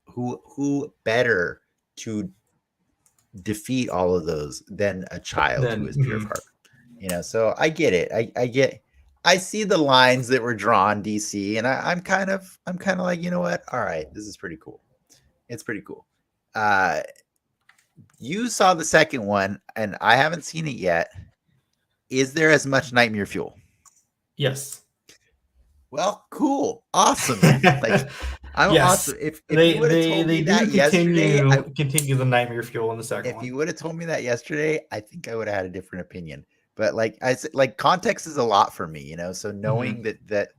who better to defeat all of those than a child who then is pure of heart? So I get it. I see the lines that were drawn, DC, and I'm kind of like, you know what? All right, this is pretty cool. It's pretty cool. Uh, you saw the second one, and I haven't seen it yet. Is there as much nightmare fuel? yes. Well, cool, awesome, man. Like, I'm Yes, awesome. If you they would have they told they me do that yesterday, continue the nightmare fuel in the second if one. you would have told me that yesterday, I think I would have had a different opinion. But like I said, like context is a lot for me, you know. So knowing Mhm. that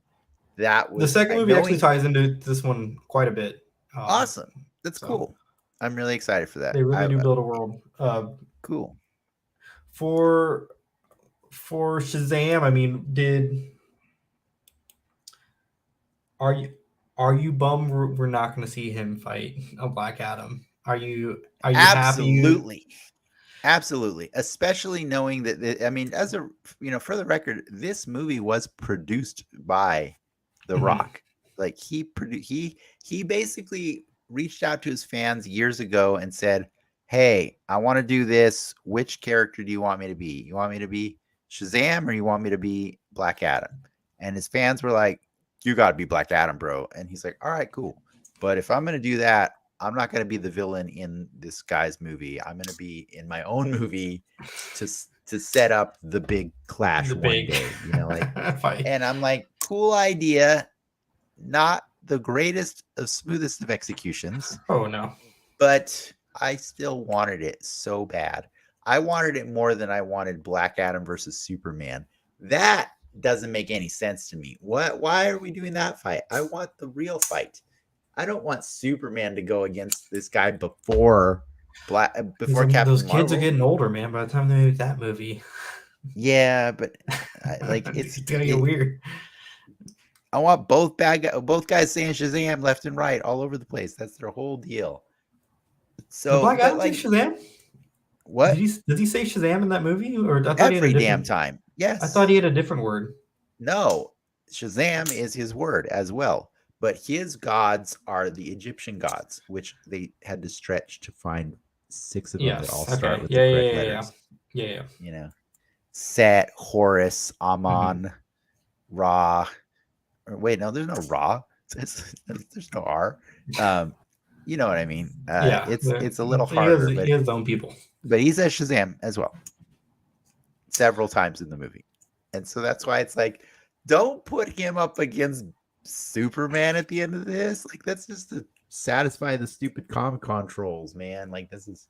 The was second movie actually knowing ties into this one quite a bit. awesome. That's So cool. I'm really excited for that. they really I do build a world. cool. For Shazam, I mean, are you are you bummed we're not going to see him fight a Black Adam? Are you happy? Absolutely. Absolutely, especially knowing that I mean, as a for the record, this movie was produced by The Mhm. Rock. Like he basically reached out to his fans years ago and said, "Hey, I want to do this. Which character do you want me to be? You want me to be Shazam or you want me to be Black Adam?" And his fans were like, "You got to be Black Adam, bro." And he's like, "All right, cool. But if I'm going to do that, I'm not going to be the villain in this guy's movie. I'm going to be in my own movie to to set up the big clash The one big day, like." fight. And I'm like, cool idea, not the greatest of smoothest of executions, Oh no. but I still wanted it so bad. I wanted it more than I wanted Black Adam versus Superman. That doesn't make any sense to me. What? Why are we doing that fight? I want the real fight. I don't want Superman to go against this guy before Those Captain kids are Marvel. getting older, man. By the time they make that movie, Yeah, but like it's gonna get weird. I want both guys saying Shazam left and right all over the place. That's their whole deal. The So, Black but Adam say like, Shazam? what? Did he say Shazam in that movie, or I thought he had a Every damn different? time. I thought he Yes. had a different word. No. Shazam is his word as well. But his gods are the Egyptian gods, which they had to stretch to find six of them that all Yes. start Okay. with the Yeah. correct Yeah. Yeah. Yeah. letters. Yeah. Yeah. You know, Set, Horus, Mhm. Ammon, Ra. Or wait, no, there's no Ra. There's no R. Um, you know what I mean? Yeah. It's a little He has harder, he has his own people. but he says Shazam as well several times in the movie, and so that's why it's like, don't put him up against Superman at the end of this. Like that's just to satisfy the stupid Comic Con trolls, man. Like this is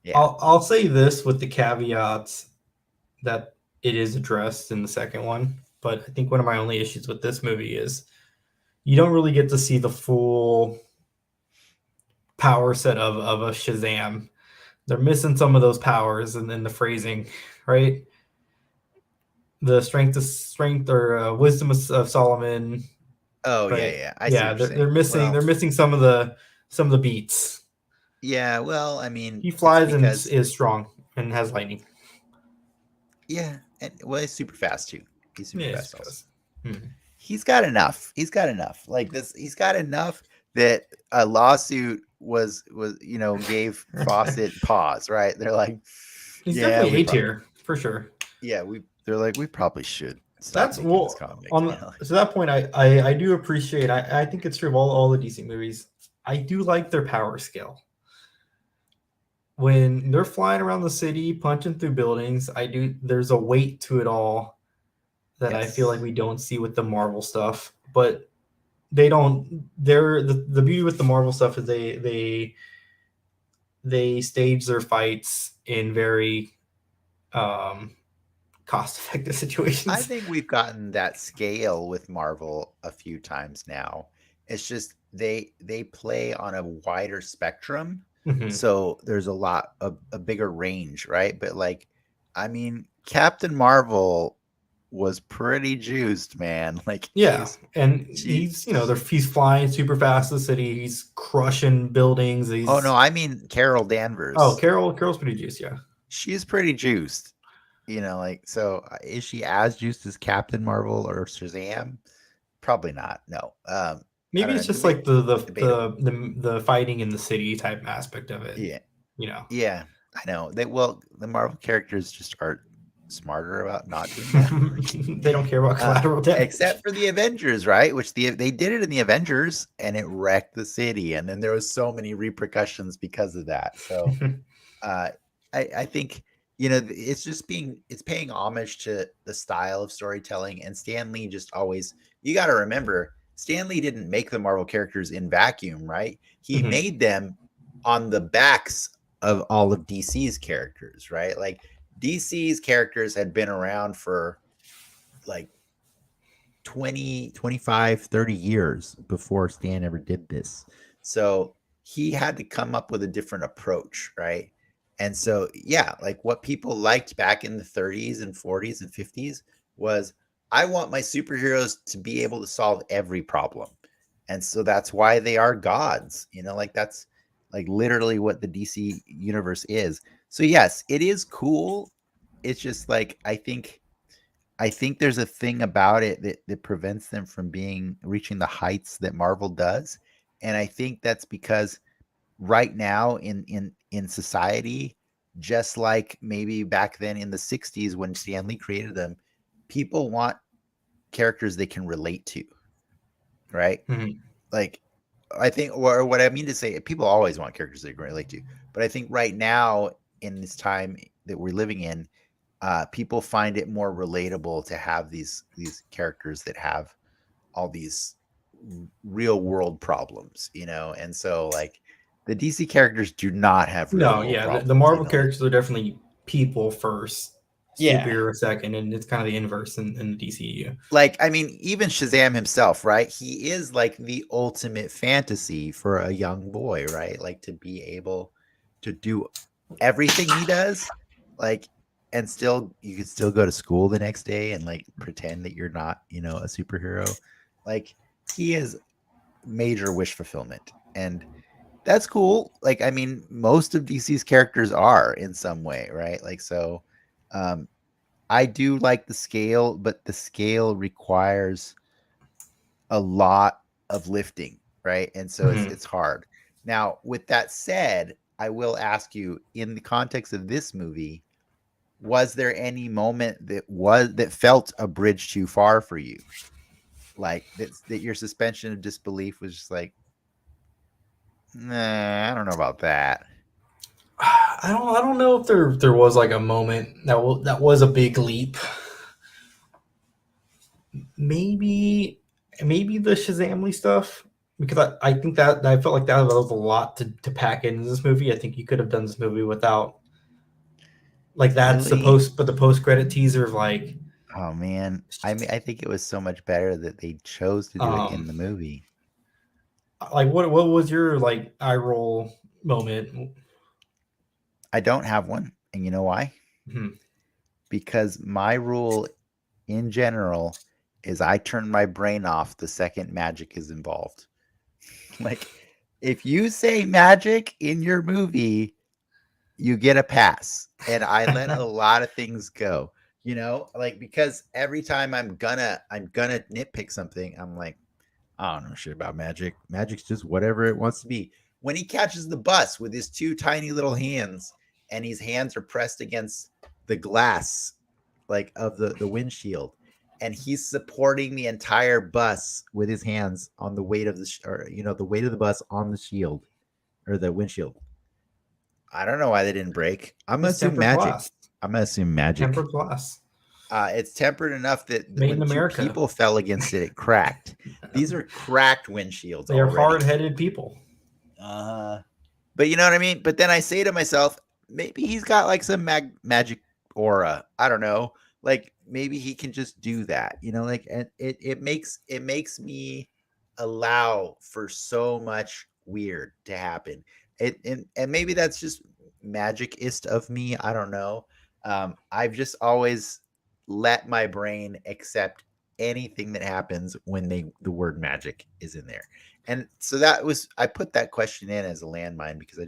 yeah. I'll say this with the caveats that it is addressed in the second one, but I think one of my only issues with this movie is you don't really get to see the full power set of a Shazam. They're missing some of those powers and then the phrasing, right? The strength or wisdom of Solomon, Oh yeah, right? yeah. I see what Yeah, you're they're saying. missing Well, they're missing some of the beats. yeah. Well, I mean, He it's flies and because is strong and has lightning. yeah, and well, he's super fast too. He's super Yes, fast also. because hmm. He's got enough. He's got enough. Like this, he's got enough that a lawsuit was gave Fawcett pause. Right? They're like, He's yeah, definitely A tier for sure. they're like, we probably should stop That's making this well comic. on to that point. I do appreciate. I think it's true of all the DC movies. I do like their power scale when they're flying around the city, punching through buildings. I do. There's a weight to it all that I feel like Yes, we don't see with the Marvel stuff. But they don't. They're the beauty with the Marvel stuff is they stage their fights in very um, cost effective I situations. think we've gotten that scale with Marvel a few times now. It's just they play on a wider spectrum, Mhm. so there's a bigger range, right? But like, I mean, Captain Marvel was pretty juiced, man. Like Yeah, and she. he's flying super fast in the city. He's crushing buildings. Oh no, He's I mean Carol Danvers. Carol's pretty juicy. Yeah, She's pretty juiced. Like so. Is she as juiced as Captain Marvel or Shazam? Probably not. No. I maybe don't it's know. just like Debatable. the fighting in the city type aspect of it. Yeah. You know, Yeah. I know. The Marvel characters just are smarter about not doing that. they don't care about collateral damage. Except for the Avengers, right? Which they did it in the Avengers and it wrecked the city. And then there was so many repercussions because of that. So uh I think it's paying homage to the style of storytelling, and Stan Lee just always you got to remember, Stan Lee didn't make the Marvel characters in vacuum, right? He Mhm. made them on the backs of all of DC's characters, right? Like DC's characters had been around for like 20, 25, 30 years before Stan ever did this. So he had to come up with a different approach, right? And so, yeah, like what people liked back in the 30s and 40s and 50s was I want my superheroes to be able to solve every problem. And so that's why they are gods, like that's like literally what the DC universe is. So, yes, it is cool. It's just like, I think there's a thing about it that prevents them from reaching the heights that Marvel does. And I think that's because right now in society, just like maybe back then in the 60s when Stan Lee created them, people want characters they can relate to, right? Mhm. Like I think, or what I mean to say, people always want characters they can relate to. But I think right now in this time that we're living in, people find it more relatable to have these characters that have all these real world problems, and so like the DC characters do not have real No, world yeah, the problems, Marvel like characters are definitely people first, yeah, superhero second, and it's kind of the inverse in the DCU. like I mean, even Shazam himself, right? He is like the ultimate fantasy for a young boy, right? Like to be able to do everything he does, like, and still you could still go to school the next day and like pretend that you're not, a superhero. Like he is major wish fulfillment. And that's cool. Like, I mean, most of DC's characters are in some way, right? Like, so um I do like the scale, but the scale requires a lot of lifting, right? And so it's Mhm. it's hard. Now, with that said, I will ask you, in the context of this movie, was there any moment that felt a bridge too far for you? Like that your suspension of disbelief was just like, nah, I don't know about that. I don't know if there was like a moment that was a big leap. Maybe the Shazamly stuff, because I think that I felt like that was a lot to pack into this movie. I think you could have done this movie without, like, that's the Really? post, but the post credit teaser of like, Oh man. I mean, I think it was so much better that they chose to do it in um the movie. what was your like eye roll moment? I don't have one, and you know why? Hmm. Because my rule in general is I turn my brain off the second magic is involved. Like if you say magic in your movie, you get a pass. And I let a lot of things go, like because every time I'm gonna nitpick something, I'm like, I don't know shit about magic. Magic's just whatever it wants to be. When he catches the bus with his two tiny little hands and his hands are pressed against the glass like of the windshield, and he's supporting the entire bus with his hands on the weight of the weight of the bus on the shield or the windshield. I don't know why they didn't break. I'm gonna It's assume tempered magic. glass. I'm gonna assume magic. Tempered glass. It's tempered enough that Made in when two America. people fell against it, it cracked. These are cracked windshields They are already. hard-headed people. Uh, but you know what I mean? But then I say to myself, maybe he's got like some magic aura. I don't know. Like maybe he can just do that. Like and it makes me allow for so much weird to happen. And maybe that's just magicist of me. I don't know. I've just always let my brain accept anything that happens when the word magic is in there. And so I put that question in as a landmine because I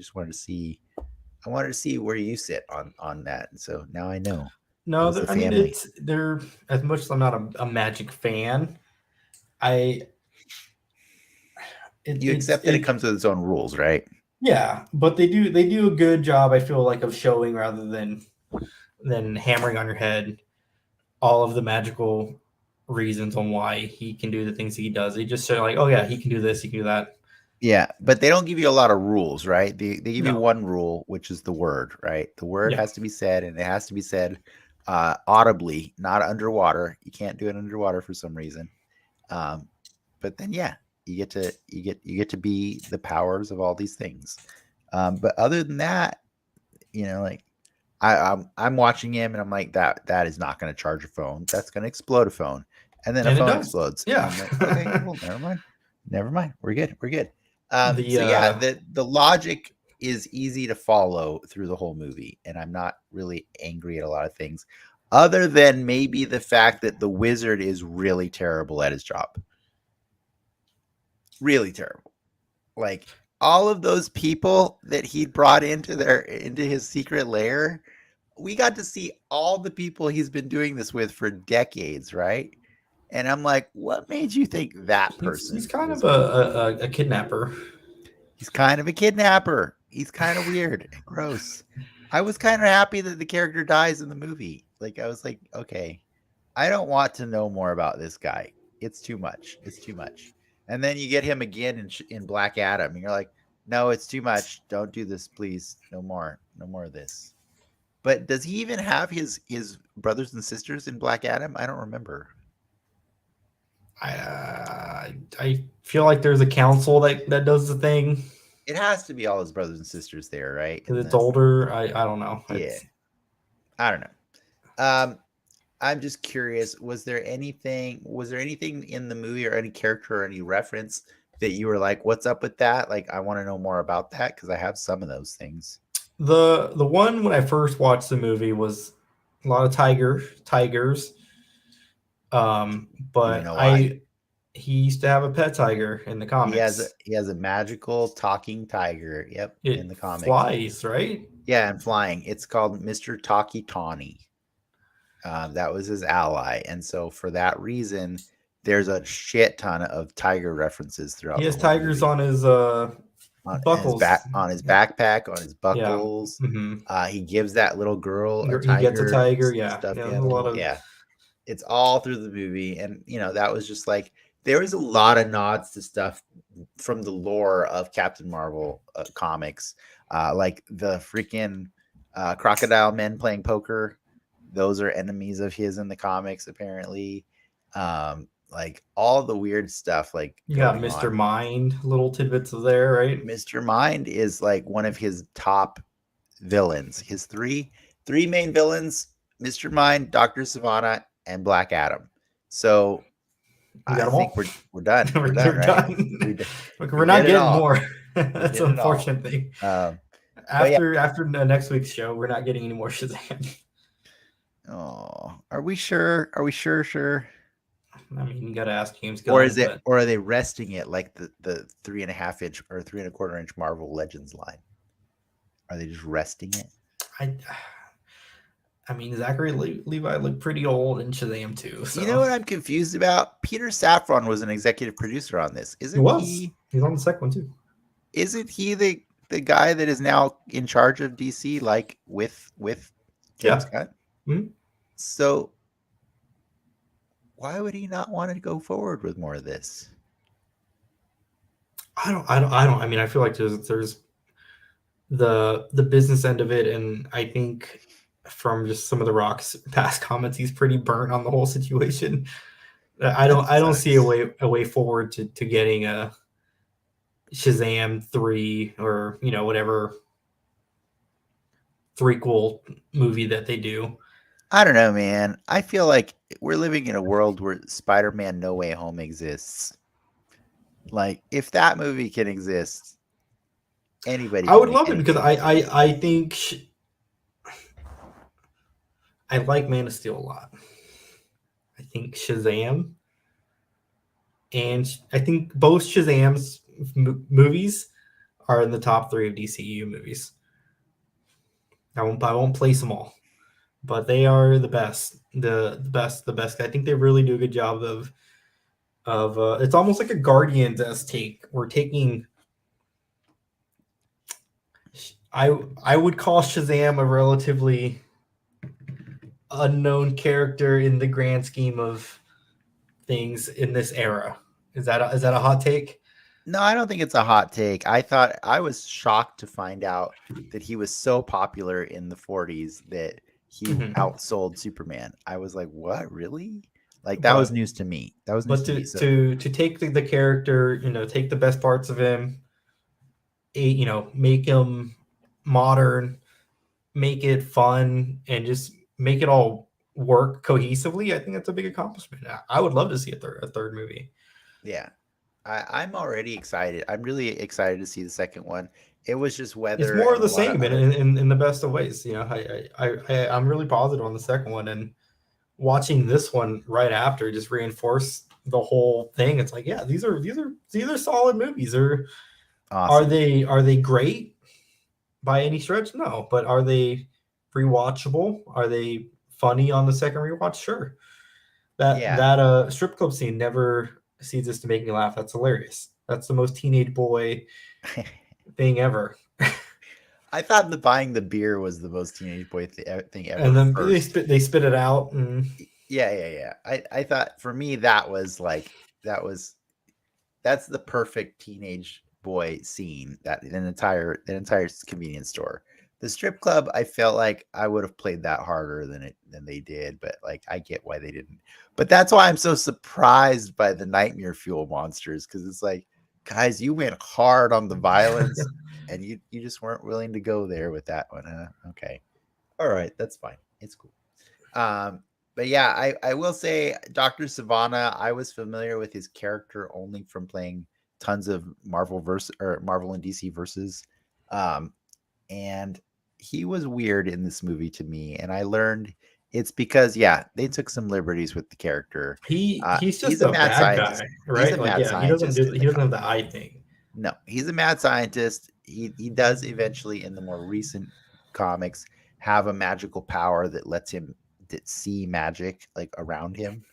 wanted to see where you sit on that. And so now I know. It No, was the I mean, family. it's they're, as much as I'm not a Magic fan, I it You it's accept that it it comes with its own rules, right? yeah, but they do a good job, I feel like, of showing, rather than hammering on your head, all of the magical reasons on why he can do the things he does. They just say like, oh yeah, he can do this, he can do that. Yeah, but they don't give you a lot of rules, right? They give you No, one rule, which is the word, right? The word yeah, has to be said, and it has to be said audibly, not underwater. You can't do it underwater for some reason. Um, but then yeah, you get to be the powers of all these things. But other than that, like I'm watching him and I'm like that is not going to charge a phone. That's going to explode a phone, and then a And it phone does. explodes, and Yeah. I'm like, okay, cool, never mind, never mind, we're good, we're good. the So yeah, the logic is easy to follow through the whole movie, and I'm not really angry at a lot of things, other than maybe the fact that the wizard is really terrible at his job, really terrible. Like all of those people that he brought into his secret lair, we got to see all the people he's been doing this with for decades, right? And I'm like, what made you think that he's person kind was of going to be? a kidnapper. He's kind of a kidnapper. He's kind of weird and gross. I was kind of happy that the character dies in the movie. Like I was like, okay, I don't want to know more about this guy. It's too much. It's too much. And then you get him again in Black Adam, and you're like, no, it's too much. Don't do this, please. No more. No more of this. But does he even have his brothers and sisters in Black Adam? I don't remember. I feel like there's a council that does the thing It has to be all his brothers and sisters there, right? because it's older. I don't know. Yeah, It's I don't know. I'm just curious. Was there anything in the movie or any character or any reference that you were like, "What's up with that?" Like, I want to know more about that because I have some of those things. the one when I first watched the movie was a lot of tigers. Do we But know why? I he used to have a pet tiger in the comics. He has a magical talking tiger. Yep, in It the comics. flies, right? Yeah, and flying. It's called Mr. Talkie Tawny. That was his ally, and so for that reason, there's a shit ton of tiger references He throughout the has whole tigers movie. on his buckles. On his backpack, on his Yeah. buckles. Hmm. He gives that little girl a He gets a tiger tiger. Yeah. stuffed Yeah. There's a lot animal. of Yeah, it's all through the movie, and that was just like there was a lot of nods to stuff from the lore of Captain Marvel comics, like the freaking crocodile men playing poker. Those are enemies of his in the comics, apparently. Like all the weird stuff like you got going Mr. on. Mind, little tidbits of there, right? Mr. Mind is like one of his top villains. His three main villains: Mr. Mind, Doctor Savannah, and Black Adam. So We got I them all. think we're done. We're We're done, right? done. We We're did not it getting all. more. We That's did an it all. unfortunate thing. But yeah. After next week's show, we're not getting any more Shazam. Oh, are we sure? Are we sure? Sure. I mean, you got to ask James Or is Gunn, it? but Or are they resting it like the 3.5 inch or 3.25 inch Marvel Legends line? Are they just resting it? I I mean, Levi looked pretty old in Shazam too, You know so what I'm confused about? Peter Safran was an executive producer on this. he was. He's on the second one too. Isn't he the guy that is now in charge of DC, like with James Yeah. Gunn? Mhm. So why would he not want to go forward with more of this? I mean, I feel like there's the business end of it, and I think from just some of the Rock's past comments, he's pretty burnt on the whole situation. That I don't see sucks. a way forward to getting a Shazam 3 or whatever threequel movie that they do. I don't know, man. I feel like we're living in a world where Spider-Man No Way Home exists. Like, if that movie can exist, anybody I can would make love it because anything exist. I think I like Man of Steel a lot. I think Shazam, and I think both Shazam's movies are in the top three of DCU movies. I won't place them all, but they are the best, the best. I think they really do a good job of it's almost like a Guardians as take. We're taking. I would call Shazam a relatively unknown character in the grand scheme of things in this era. Is that a hot take? No, I don't think it's a hot take. I was shocked to find out that he was so popular in the 40s that he Mhm. outsold Superman. I was like, "What? Really?" Like that was but news to me. That was news but to me. to So to to take the character, take the best parts of him, make him modern, make it fun, and just make it all work cohesively. I think that's a big accomplishment. I would love to see a third movie. yeah, I'm already excited. I'm really excited to see the second one. It was just It's weather more and of a the lot of same other. in the best of ways. I'm really positive on the second one, and watching this one right after just reinforced the whole thing. It's like, yeah, these are solid movies. Or are Awesome. they great by any stretch? No, but are they rewatchable? Are they funny on the second rewatch? Sure. Yeah. That strip club scene never ceases to make me laugh. That's hilarious. That's the most teenage boy thing ever. I thought the buying the beer was the most teenage boy thing ever And then they first. spit it out, and Yeah. I thought for me that was like that was that's the perfect teenage boy scene, that an entire convenience store. The strip club, I felt like I would have played that harder than they did, but like I get why they didn't. But that's why I'm so surprised by the nightmare fuel monsters, because it's like, guys, you went hard on the violence and you just weren't willing to go there with that one. Okay. All right, that's fine. It's cool. Um, but yeah, I will say Dr. Savannah, I was familiar with his character only from playing tons of Marvel and DC versus. Um, and he was weird in this movie to me. And I learned it's because, yeah, they took some liberties with the character. he's He's just a a mad bad guy, scientist. He's a right? Like, mad yeah, he doesn't scientist do in he the doesn't have comic. the eye thing. No, he's a mad scientist. He does eventually in the more recent comics have a magical power that lets him see magic like around him.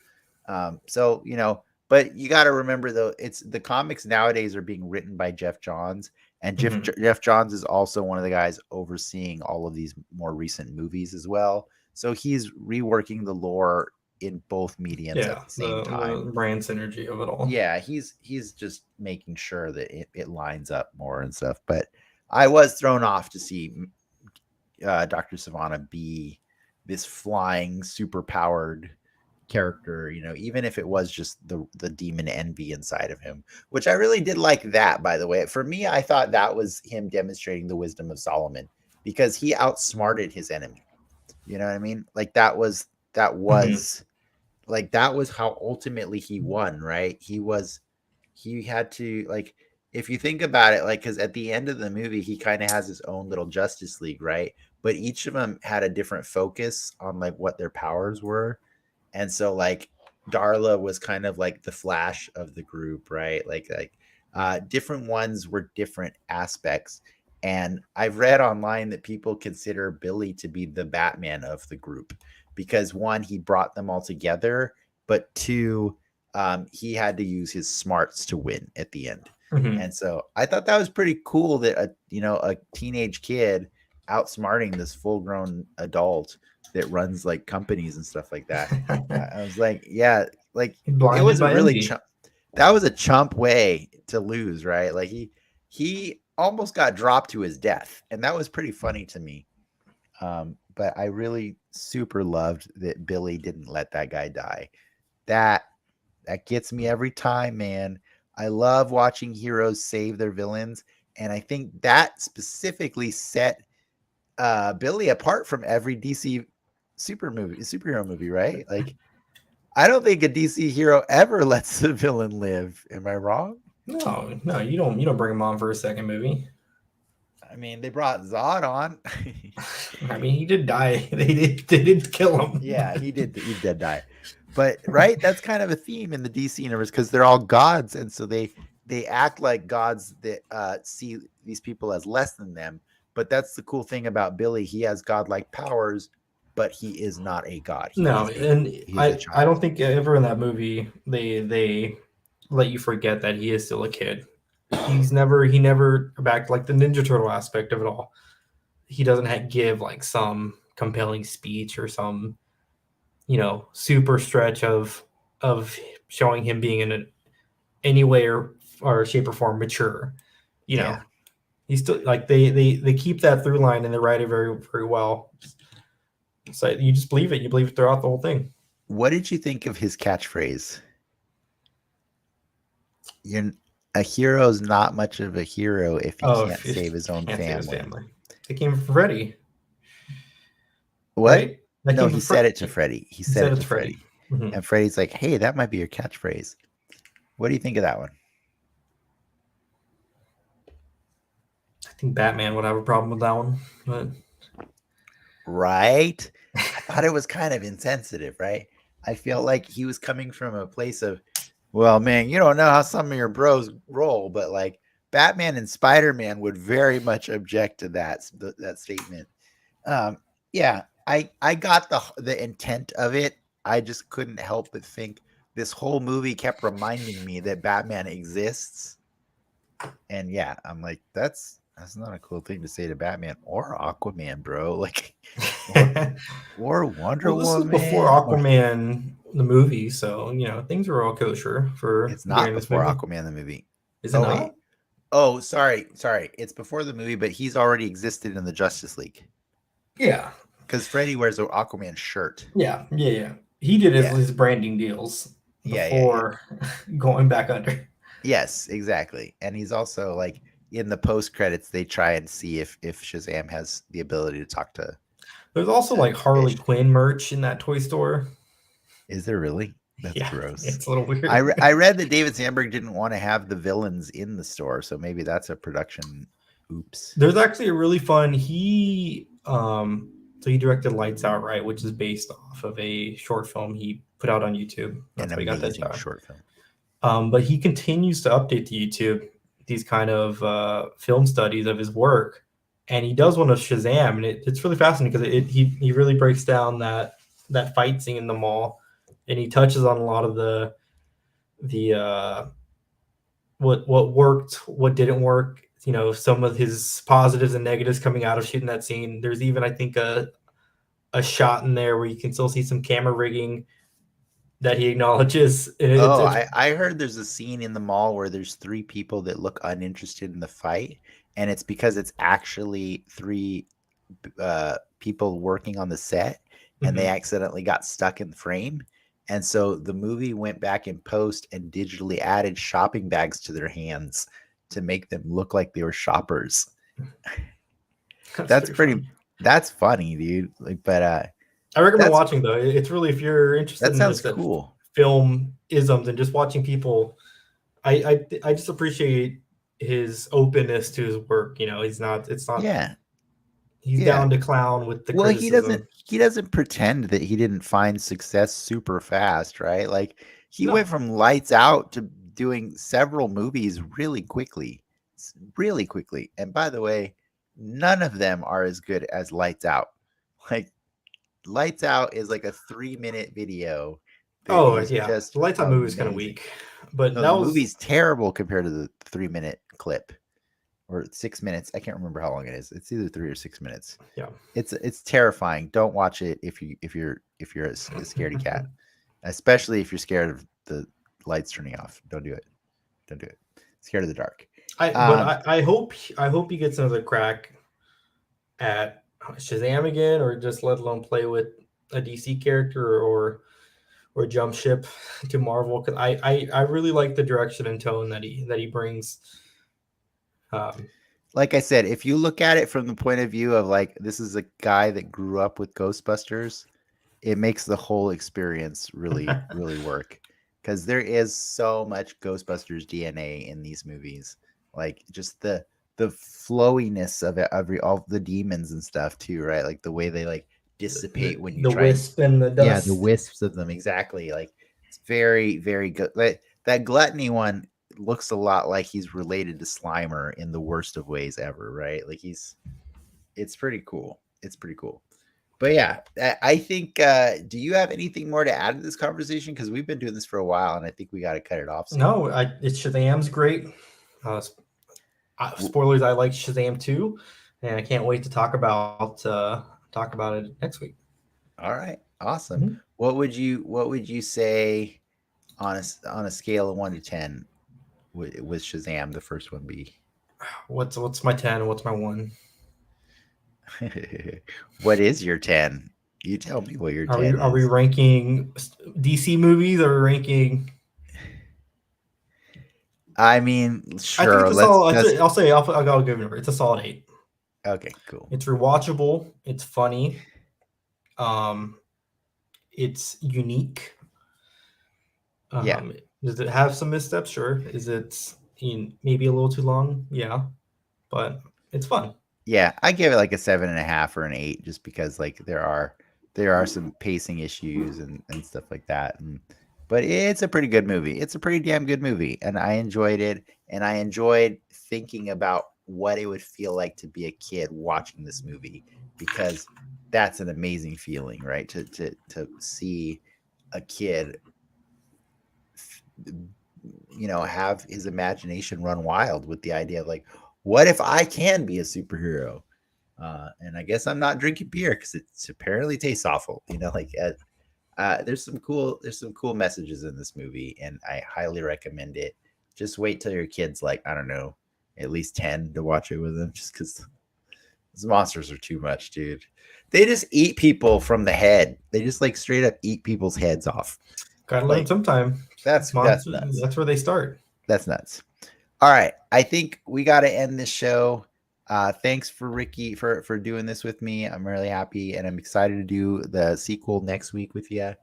So but you got to remember though, it's the comics nowadays are being written by Jeff Johns, and Mhm. Jeff Johns is also one of the guys overseeing all of these more recent movies as well. So he's reworking the lore in both mediums at Yeah, the same time. the brand synergy of it all. Yeah, he's just making sure that it lines up more and stuff. But I was thrown off to see Dr. Savannah be this flying, super powered character, even if it was just the demon envy inside of him, which I really did like that, by the way. For me, I thought that was him demonstrating the wisdom of Solomon, because he outsmarted his enemy. You know what I mean? Like that Mhm. was that was how ultimately he won, right? He had to, like, if you think about it, like, because at the end of the movie he kind of has his own little Justice League, right? But each of them had a different focus on like what their powers were. And so like Darla was kind of like the Flash of the group, right? Different ones were different aspects. And I've read online that people consider Billy to be the Batman of the group, because one, he brought them all together, but two, he had to use his smarts to win at the end. Mhm. And so I thought that was pretty cool that a teenage kid outsmarting this full grown adult that runs like companies and stuff like that. I was like, yeah, like it Blinded was a by really envy. that was a chump way to lose, right? Like he almost got dropped to his death, and that was pretty funny to me. But I really super loved that Billy didn't let that guy die. That that gets me every time, man. I love watching heroes save their villains, and I think that specifically set Billy apart from every DC superhero movie, right? Like I don't think a DC hero ever lets the villain live. Am I wrong? No, you don't bring him on for a second movie. I mean, they brought Zod on. I mean, he did die. They did kill him. Yeah, he did die. But right, that's kind of a theme in the DC universe, because they're all gods, and so they act like gods that see these people as less than them. But that's the cool thing about Billy. He has godlike powers, but he is not a god. No, and He is a I child. don't think ever in that movie they let you forget that he is still a kid. He never back like the Ninja Turtle aspect of it all. He doesn't give like some compelling speech or some super stretch of showing him being in any way or shape or form mature. You Yeah. know, he's still like they keep that through line and they write it very very well. So you just believe it. You believe it throughout the whole thing. What did you think of his catchphrase? You're a hero's not much of a hero if he Oh, can't if save his own can't save his family. family. It came from Freddy, What? right? That No, came he from said Freddy. it to Freddie. He He said said it it to to Freddy. Freddie. Hmm. And Freddie's like, hey, that might be your catchphrase. What do you think of that one? I think Batman would have a problem with that one, but Right? I thought it was kind of insensitive, right? I felt like he was coming from a place of, well, man, you don't know how some of your bros roll, but like Batman and Spider-Man would very much object to that statement. Um, yeah, I got the intent of it. I just couldn't help but think this whole movie kept reminding me that Batman exists. And yeah, I'm like, that's not a cool thing to say to Batman or Aquaman, bro. Like, or or Wonder well, this was before Woman, or Aquaman the movie, so things were all kosher for it's not during this before movie. Aquaman the movie. Is it Oh not? wait. Oh, sorry. It's before the movie, but he's already existed in the Justice League Yeah, because Freddy wears an Aquaman shirt. yeah. He did Yeah, his branding deals yeah. before going back under. Yes, exactly. And he's also like in the post credits, they try and see if Shazam has the ability to talk There's also to like Harley fish. Quinn merch in that toy store. Is there really? That's Yeah, gross. it's a little I weird. re- I read that David Sandberg didn't want to have the villains in the store, so maybe that's a production. Oops. There's actually a really fun so he directed Lights Out, right, which is based off of a short film he put out on YouTube. An That's how he got that amazing job. short film. But he continues to update to YouTube these kind of film studies of his work, and he does one of Shazam, and it's really fascinating because he really breaks down that fight scene in the mall, and he touches on a lot of the what worked, what didn't work. Some of his positives and negatives coming out of shooting that scene. There's even I think a shot in there where you can still see some camera rigging that he acknowledges. And Oh, it's I heard there's a scene in the mall where there's three people that look uninterested in the fight, and it's because it's actually three people working on the set, and they Mhm. accidentally got stuck in the frame. And so the movie went back in post and digitally added shopping bags to their hands to make them look like they were shoppers. That's That's pretty pretty fun. that's funny, dude. Like, but I recommend that's watching though. It's really if you're interested that in sounds just cool. film isms and just watching people. I just appreciate his openness to his work. He's not. It's not. Yeah. He's Yeah. down to clown with the Well, criticism. he doesn't pretend that he didn't find success super fast, right? Like he went No. from Lights Out to doing several movies really quickly. And by the way, none of them are as good as Lights Out. Like Lights Out is like a 3-minute video that Oh is yeah, just the Lights Out movie was kind of amazing. weak, but No, that the was movie's terrible compared to the 3-minute clip or 6 minutes. I can't remember how long it is. It's either 3 or 6 minutes. yeah. It's terrifying. Don't watch it if you're a scaredy cat, especially if you're scared of the lights turning off. Don't do it. Don't do it. Scared of the dark. But Um, I hope he gets another crack at Shazam again, or just let alone play with a DC character or jump ship to Marvel because I really like the direction and tone that he brings. Um, like I said, if you look at it from the point of view of like this is a guy that grew up with Ghostbusters, it makes the whole experience really work because there is so much Ghostbusters DNA in these movies, like just the flowiness of it, all the demons and stuff too, right? Like the way they like the, dissipate when you the try and wisp and the yeah, the dust. wisps of them exactly. Like it's very good. Like that gluttony one looks a lot like he's related to Slimer in the worst of ways ever, right? Like it's pretty cool. It's pretty cool. But yeah, I think. Do you have anything more to add to this conversation? Because we've been doing this for a while, and I think we got to cut it off soon. No, it's Shazam's great. Uh, Spoilers, I like Shazam too, and I can't wait to talk about it next week. All right, awesome. Mhm. What would you say on a scale of 1 to 10? Was Shazam the first one be? What's my 10? What's my one? What is your 10? You tell me what your Are 10 we is. ranking DC movies, or are we ranking? I mean, I think sure. it's a Let's. solid. That's I'll give it a number. It's a solid 8. okay. Cool. It's rewatchable. It's funny. Um, it's unique. Yeah. Does it have some missteps? Sure. Is it maybe a little too long? Yeah, but it's fun. Yeah, I give it like a 7.5 or an 8, just because like there are some pacing issues and stuff like that. But it's a pretty good movie. It's a pretty damn good movie, and I enjoyed it. And I enjoyed thinking about what it would feel like to be a kid watching this movie, because that's an amazing feeling, right? To see a kid, have his imagination run wild with the idea of like, what if I can be a superhero? And I guess I'm not drinking beer because it apparently tastes awful. There's some cool messages in this movie, and I highly recommend it. Just wait till your kid's like, I don't know, at least 10 to watch it with them, just because those monsters are too much, dude. They just eat people from the head. They just like straight up eat people's heads off. Gotta learn Like sometime. that's nuts. That's where they start. That's nuts. All right, I think we got to end this show. Thanks for Ricky for doing this with me. I'm really happy, and I'm excited to do the sequel next week with you.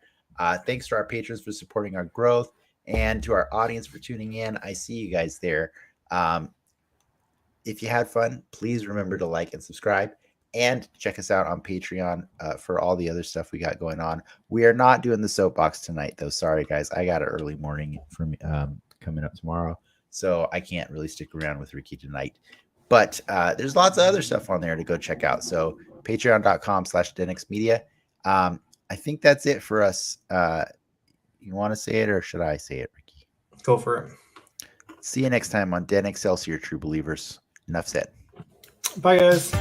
Thanks to our patrons for supporting our growth, and to our audience for tuning in. I see you guys there. If you had fun, please remember to like and subscribe, and check us out on Patreon for all the other stuff we got going on. We are not doing the soapbox tonight, though. Sorry, guys. I got an early morning from coming up tomorrow, so I can't really stick around with Ricky tonight. But there's lots of other stuff on there to go check out. So patreon.com/denixmedia. I think that's it for us. You want to say it, or should I say it, Ricky? Go for it. See you next time on Den Excelsior, True Believers. Enough said. Bye, guys.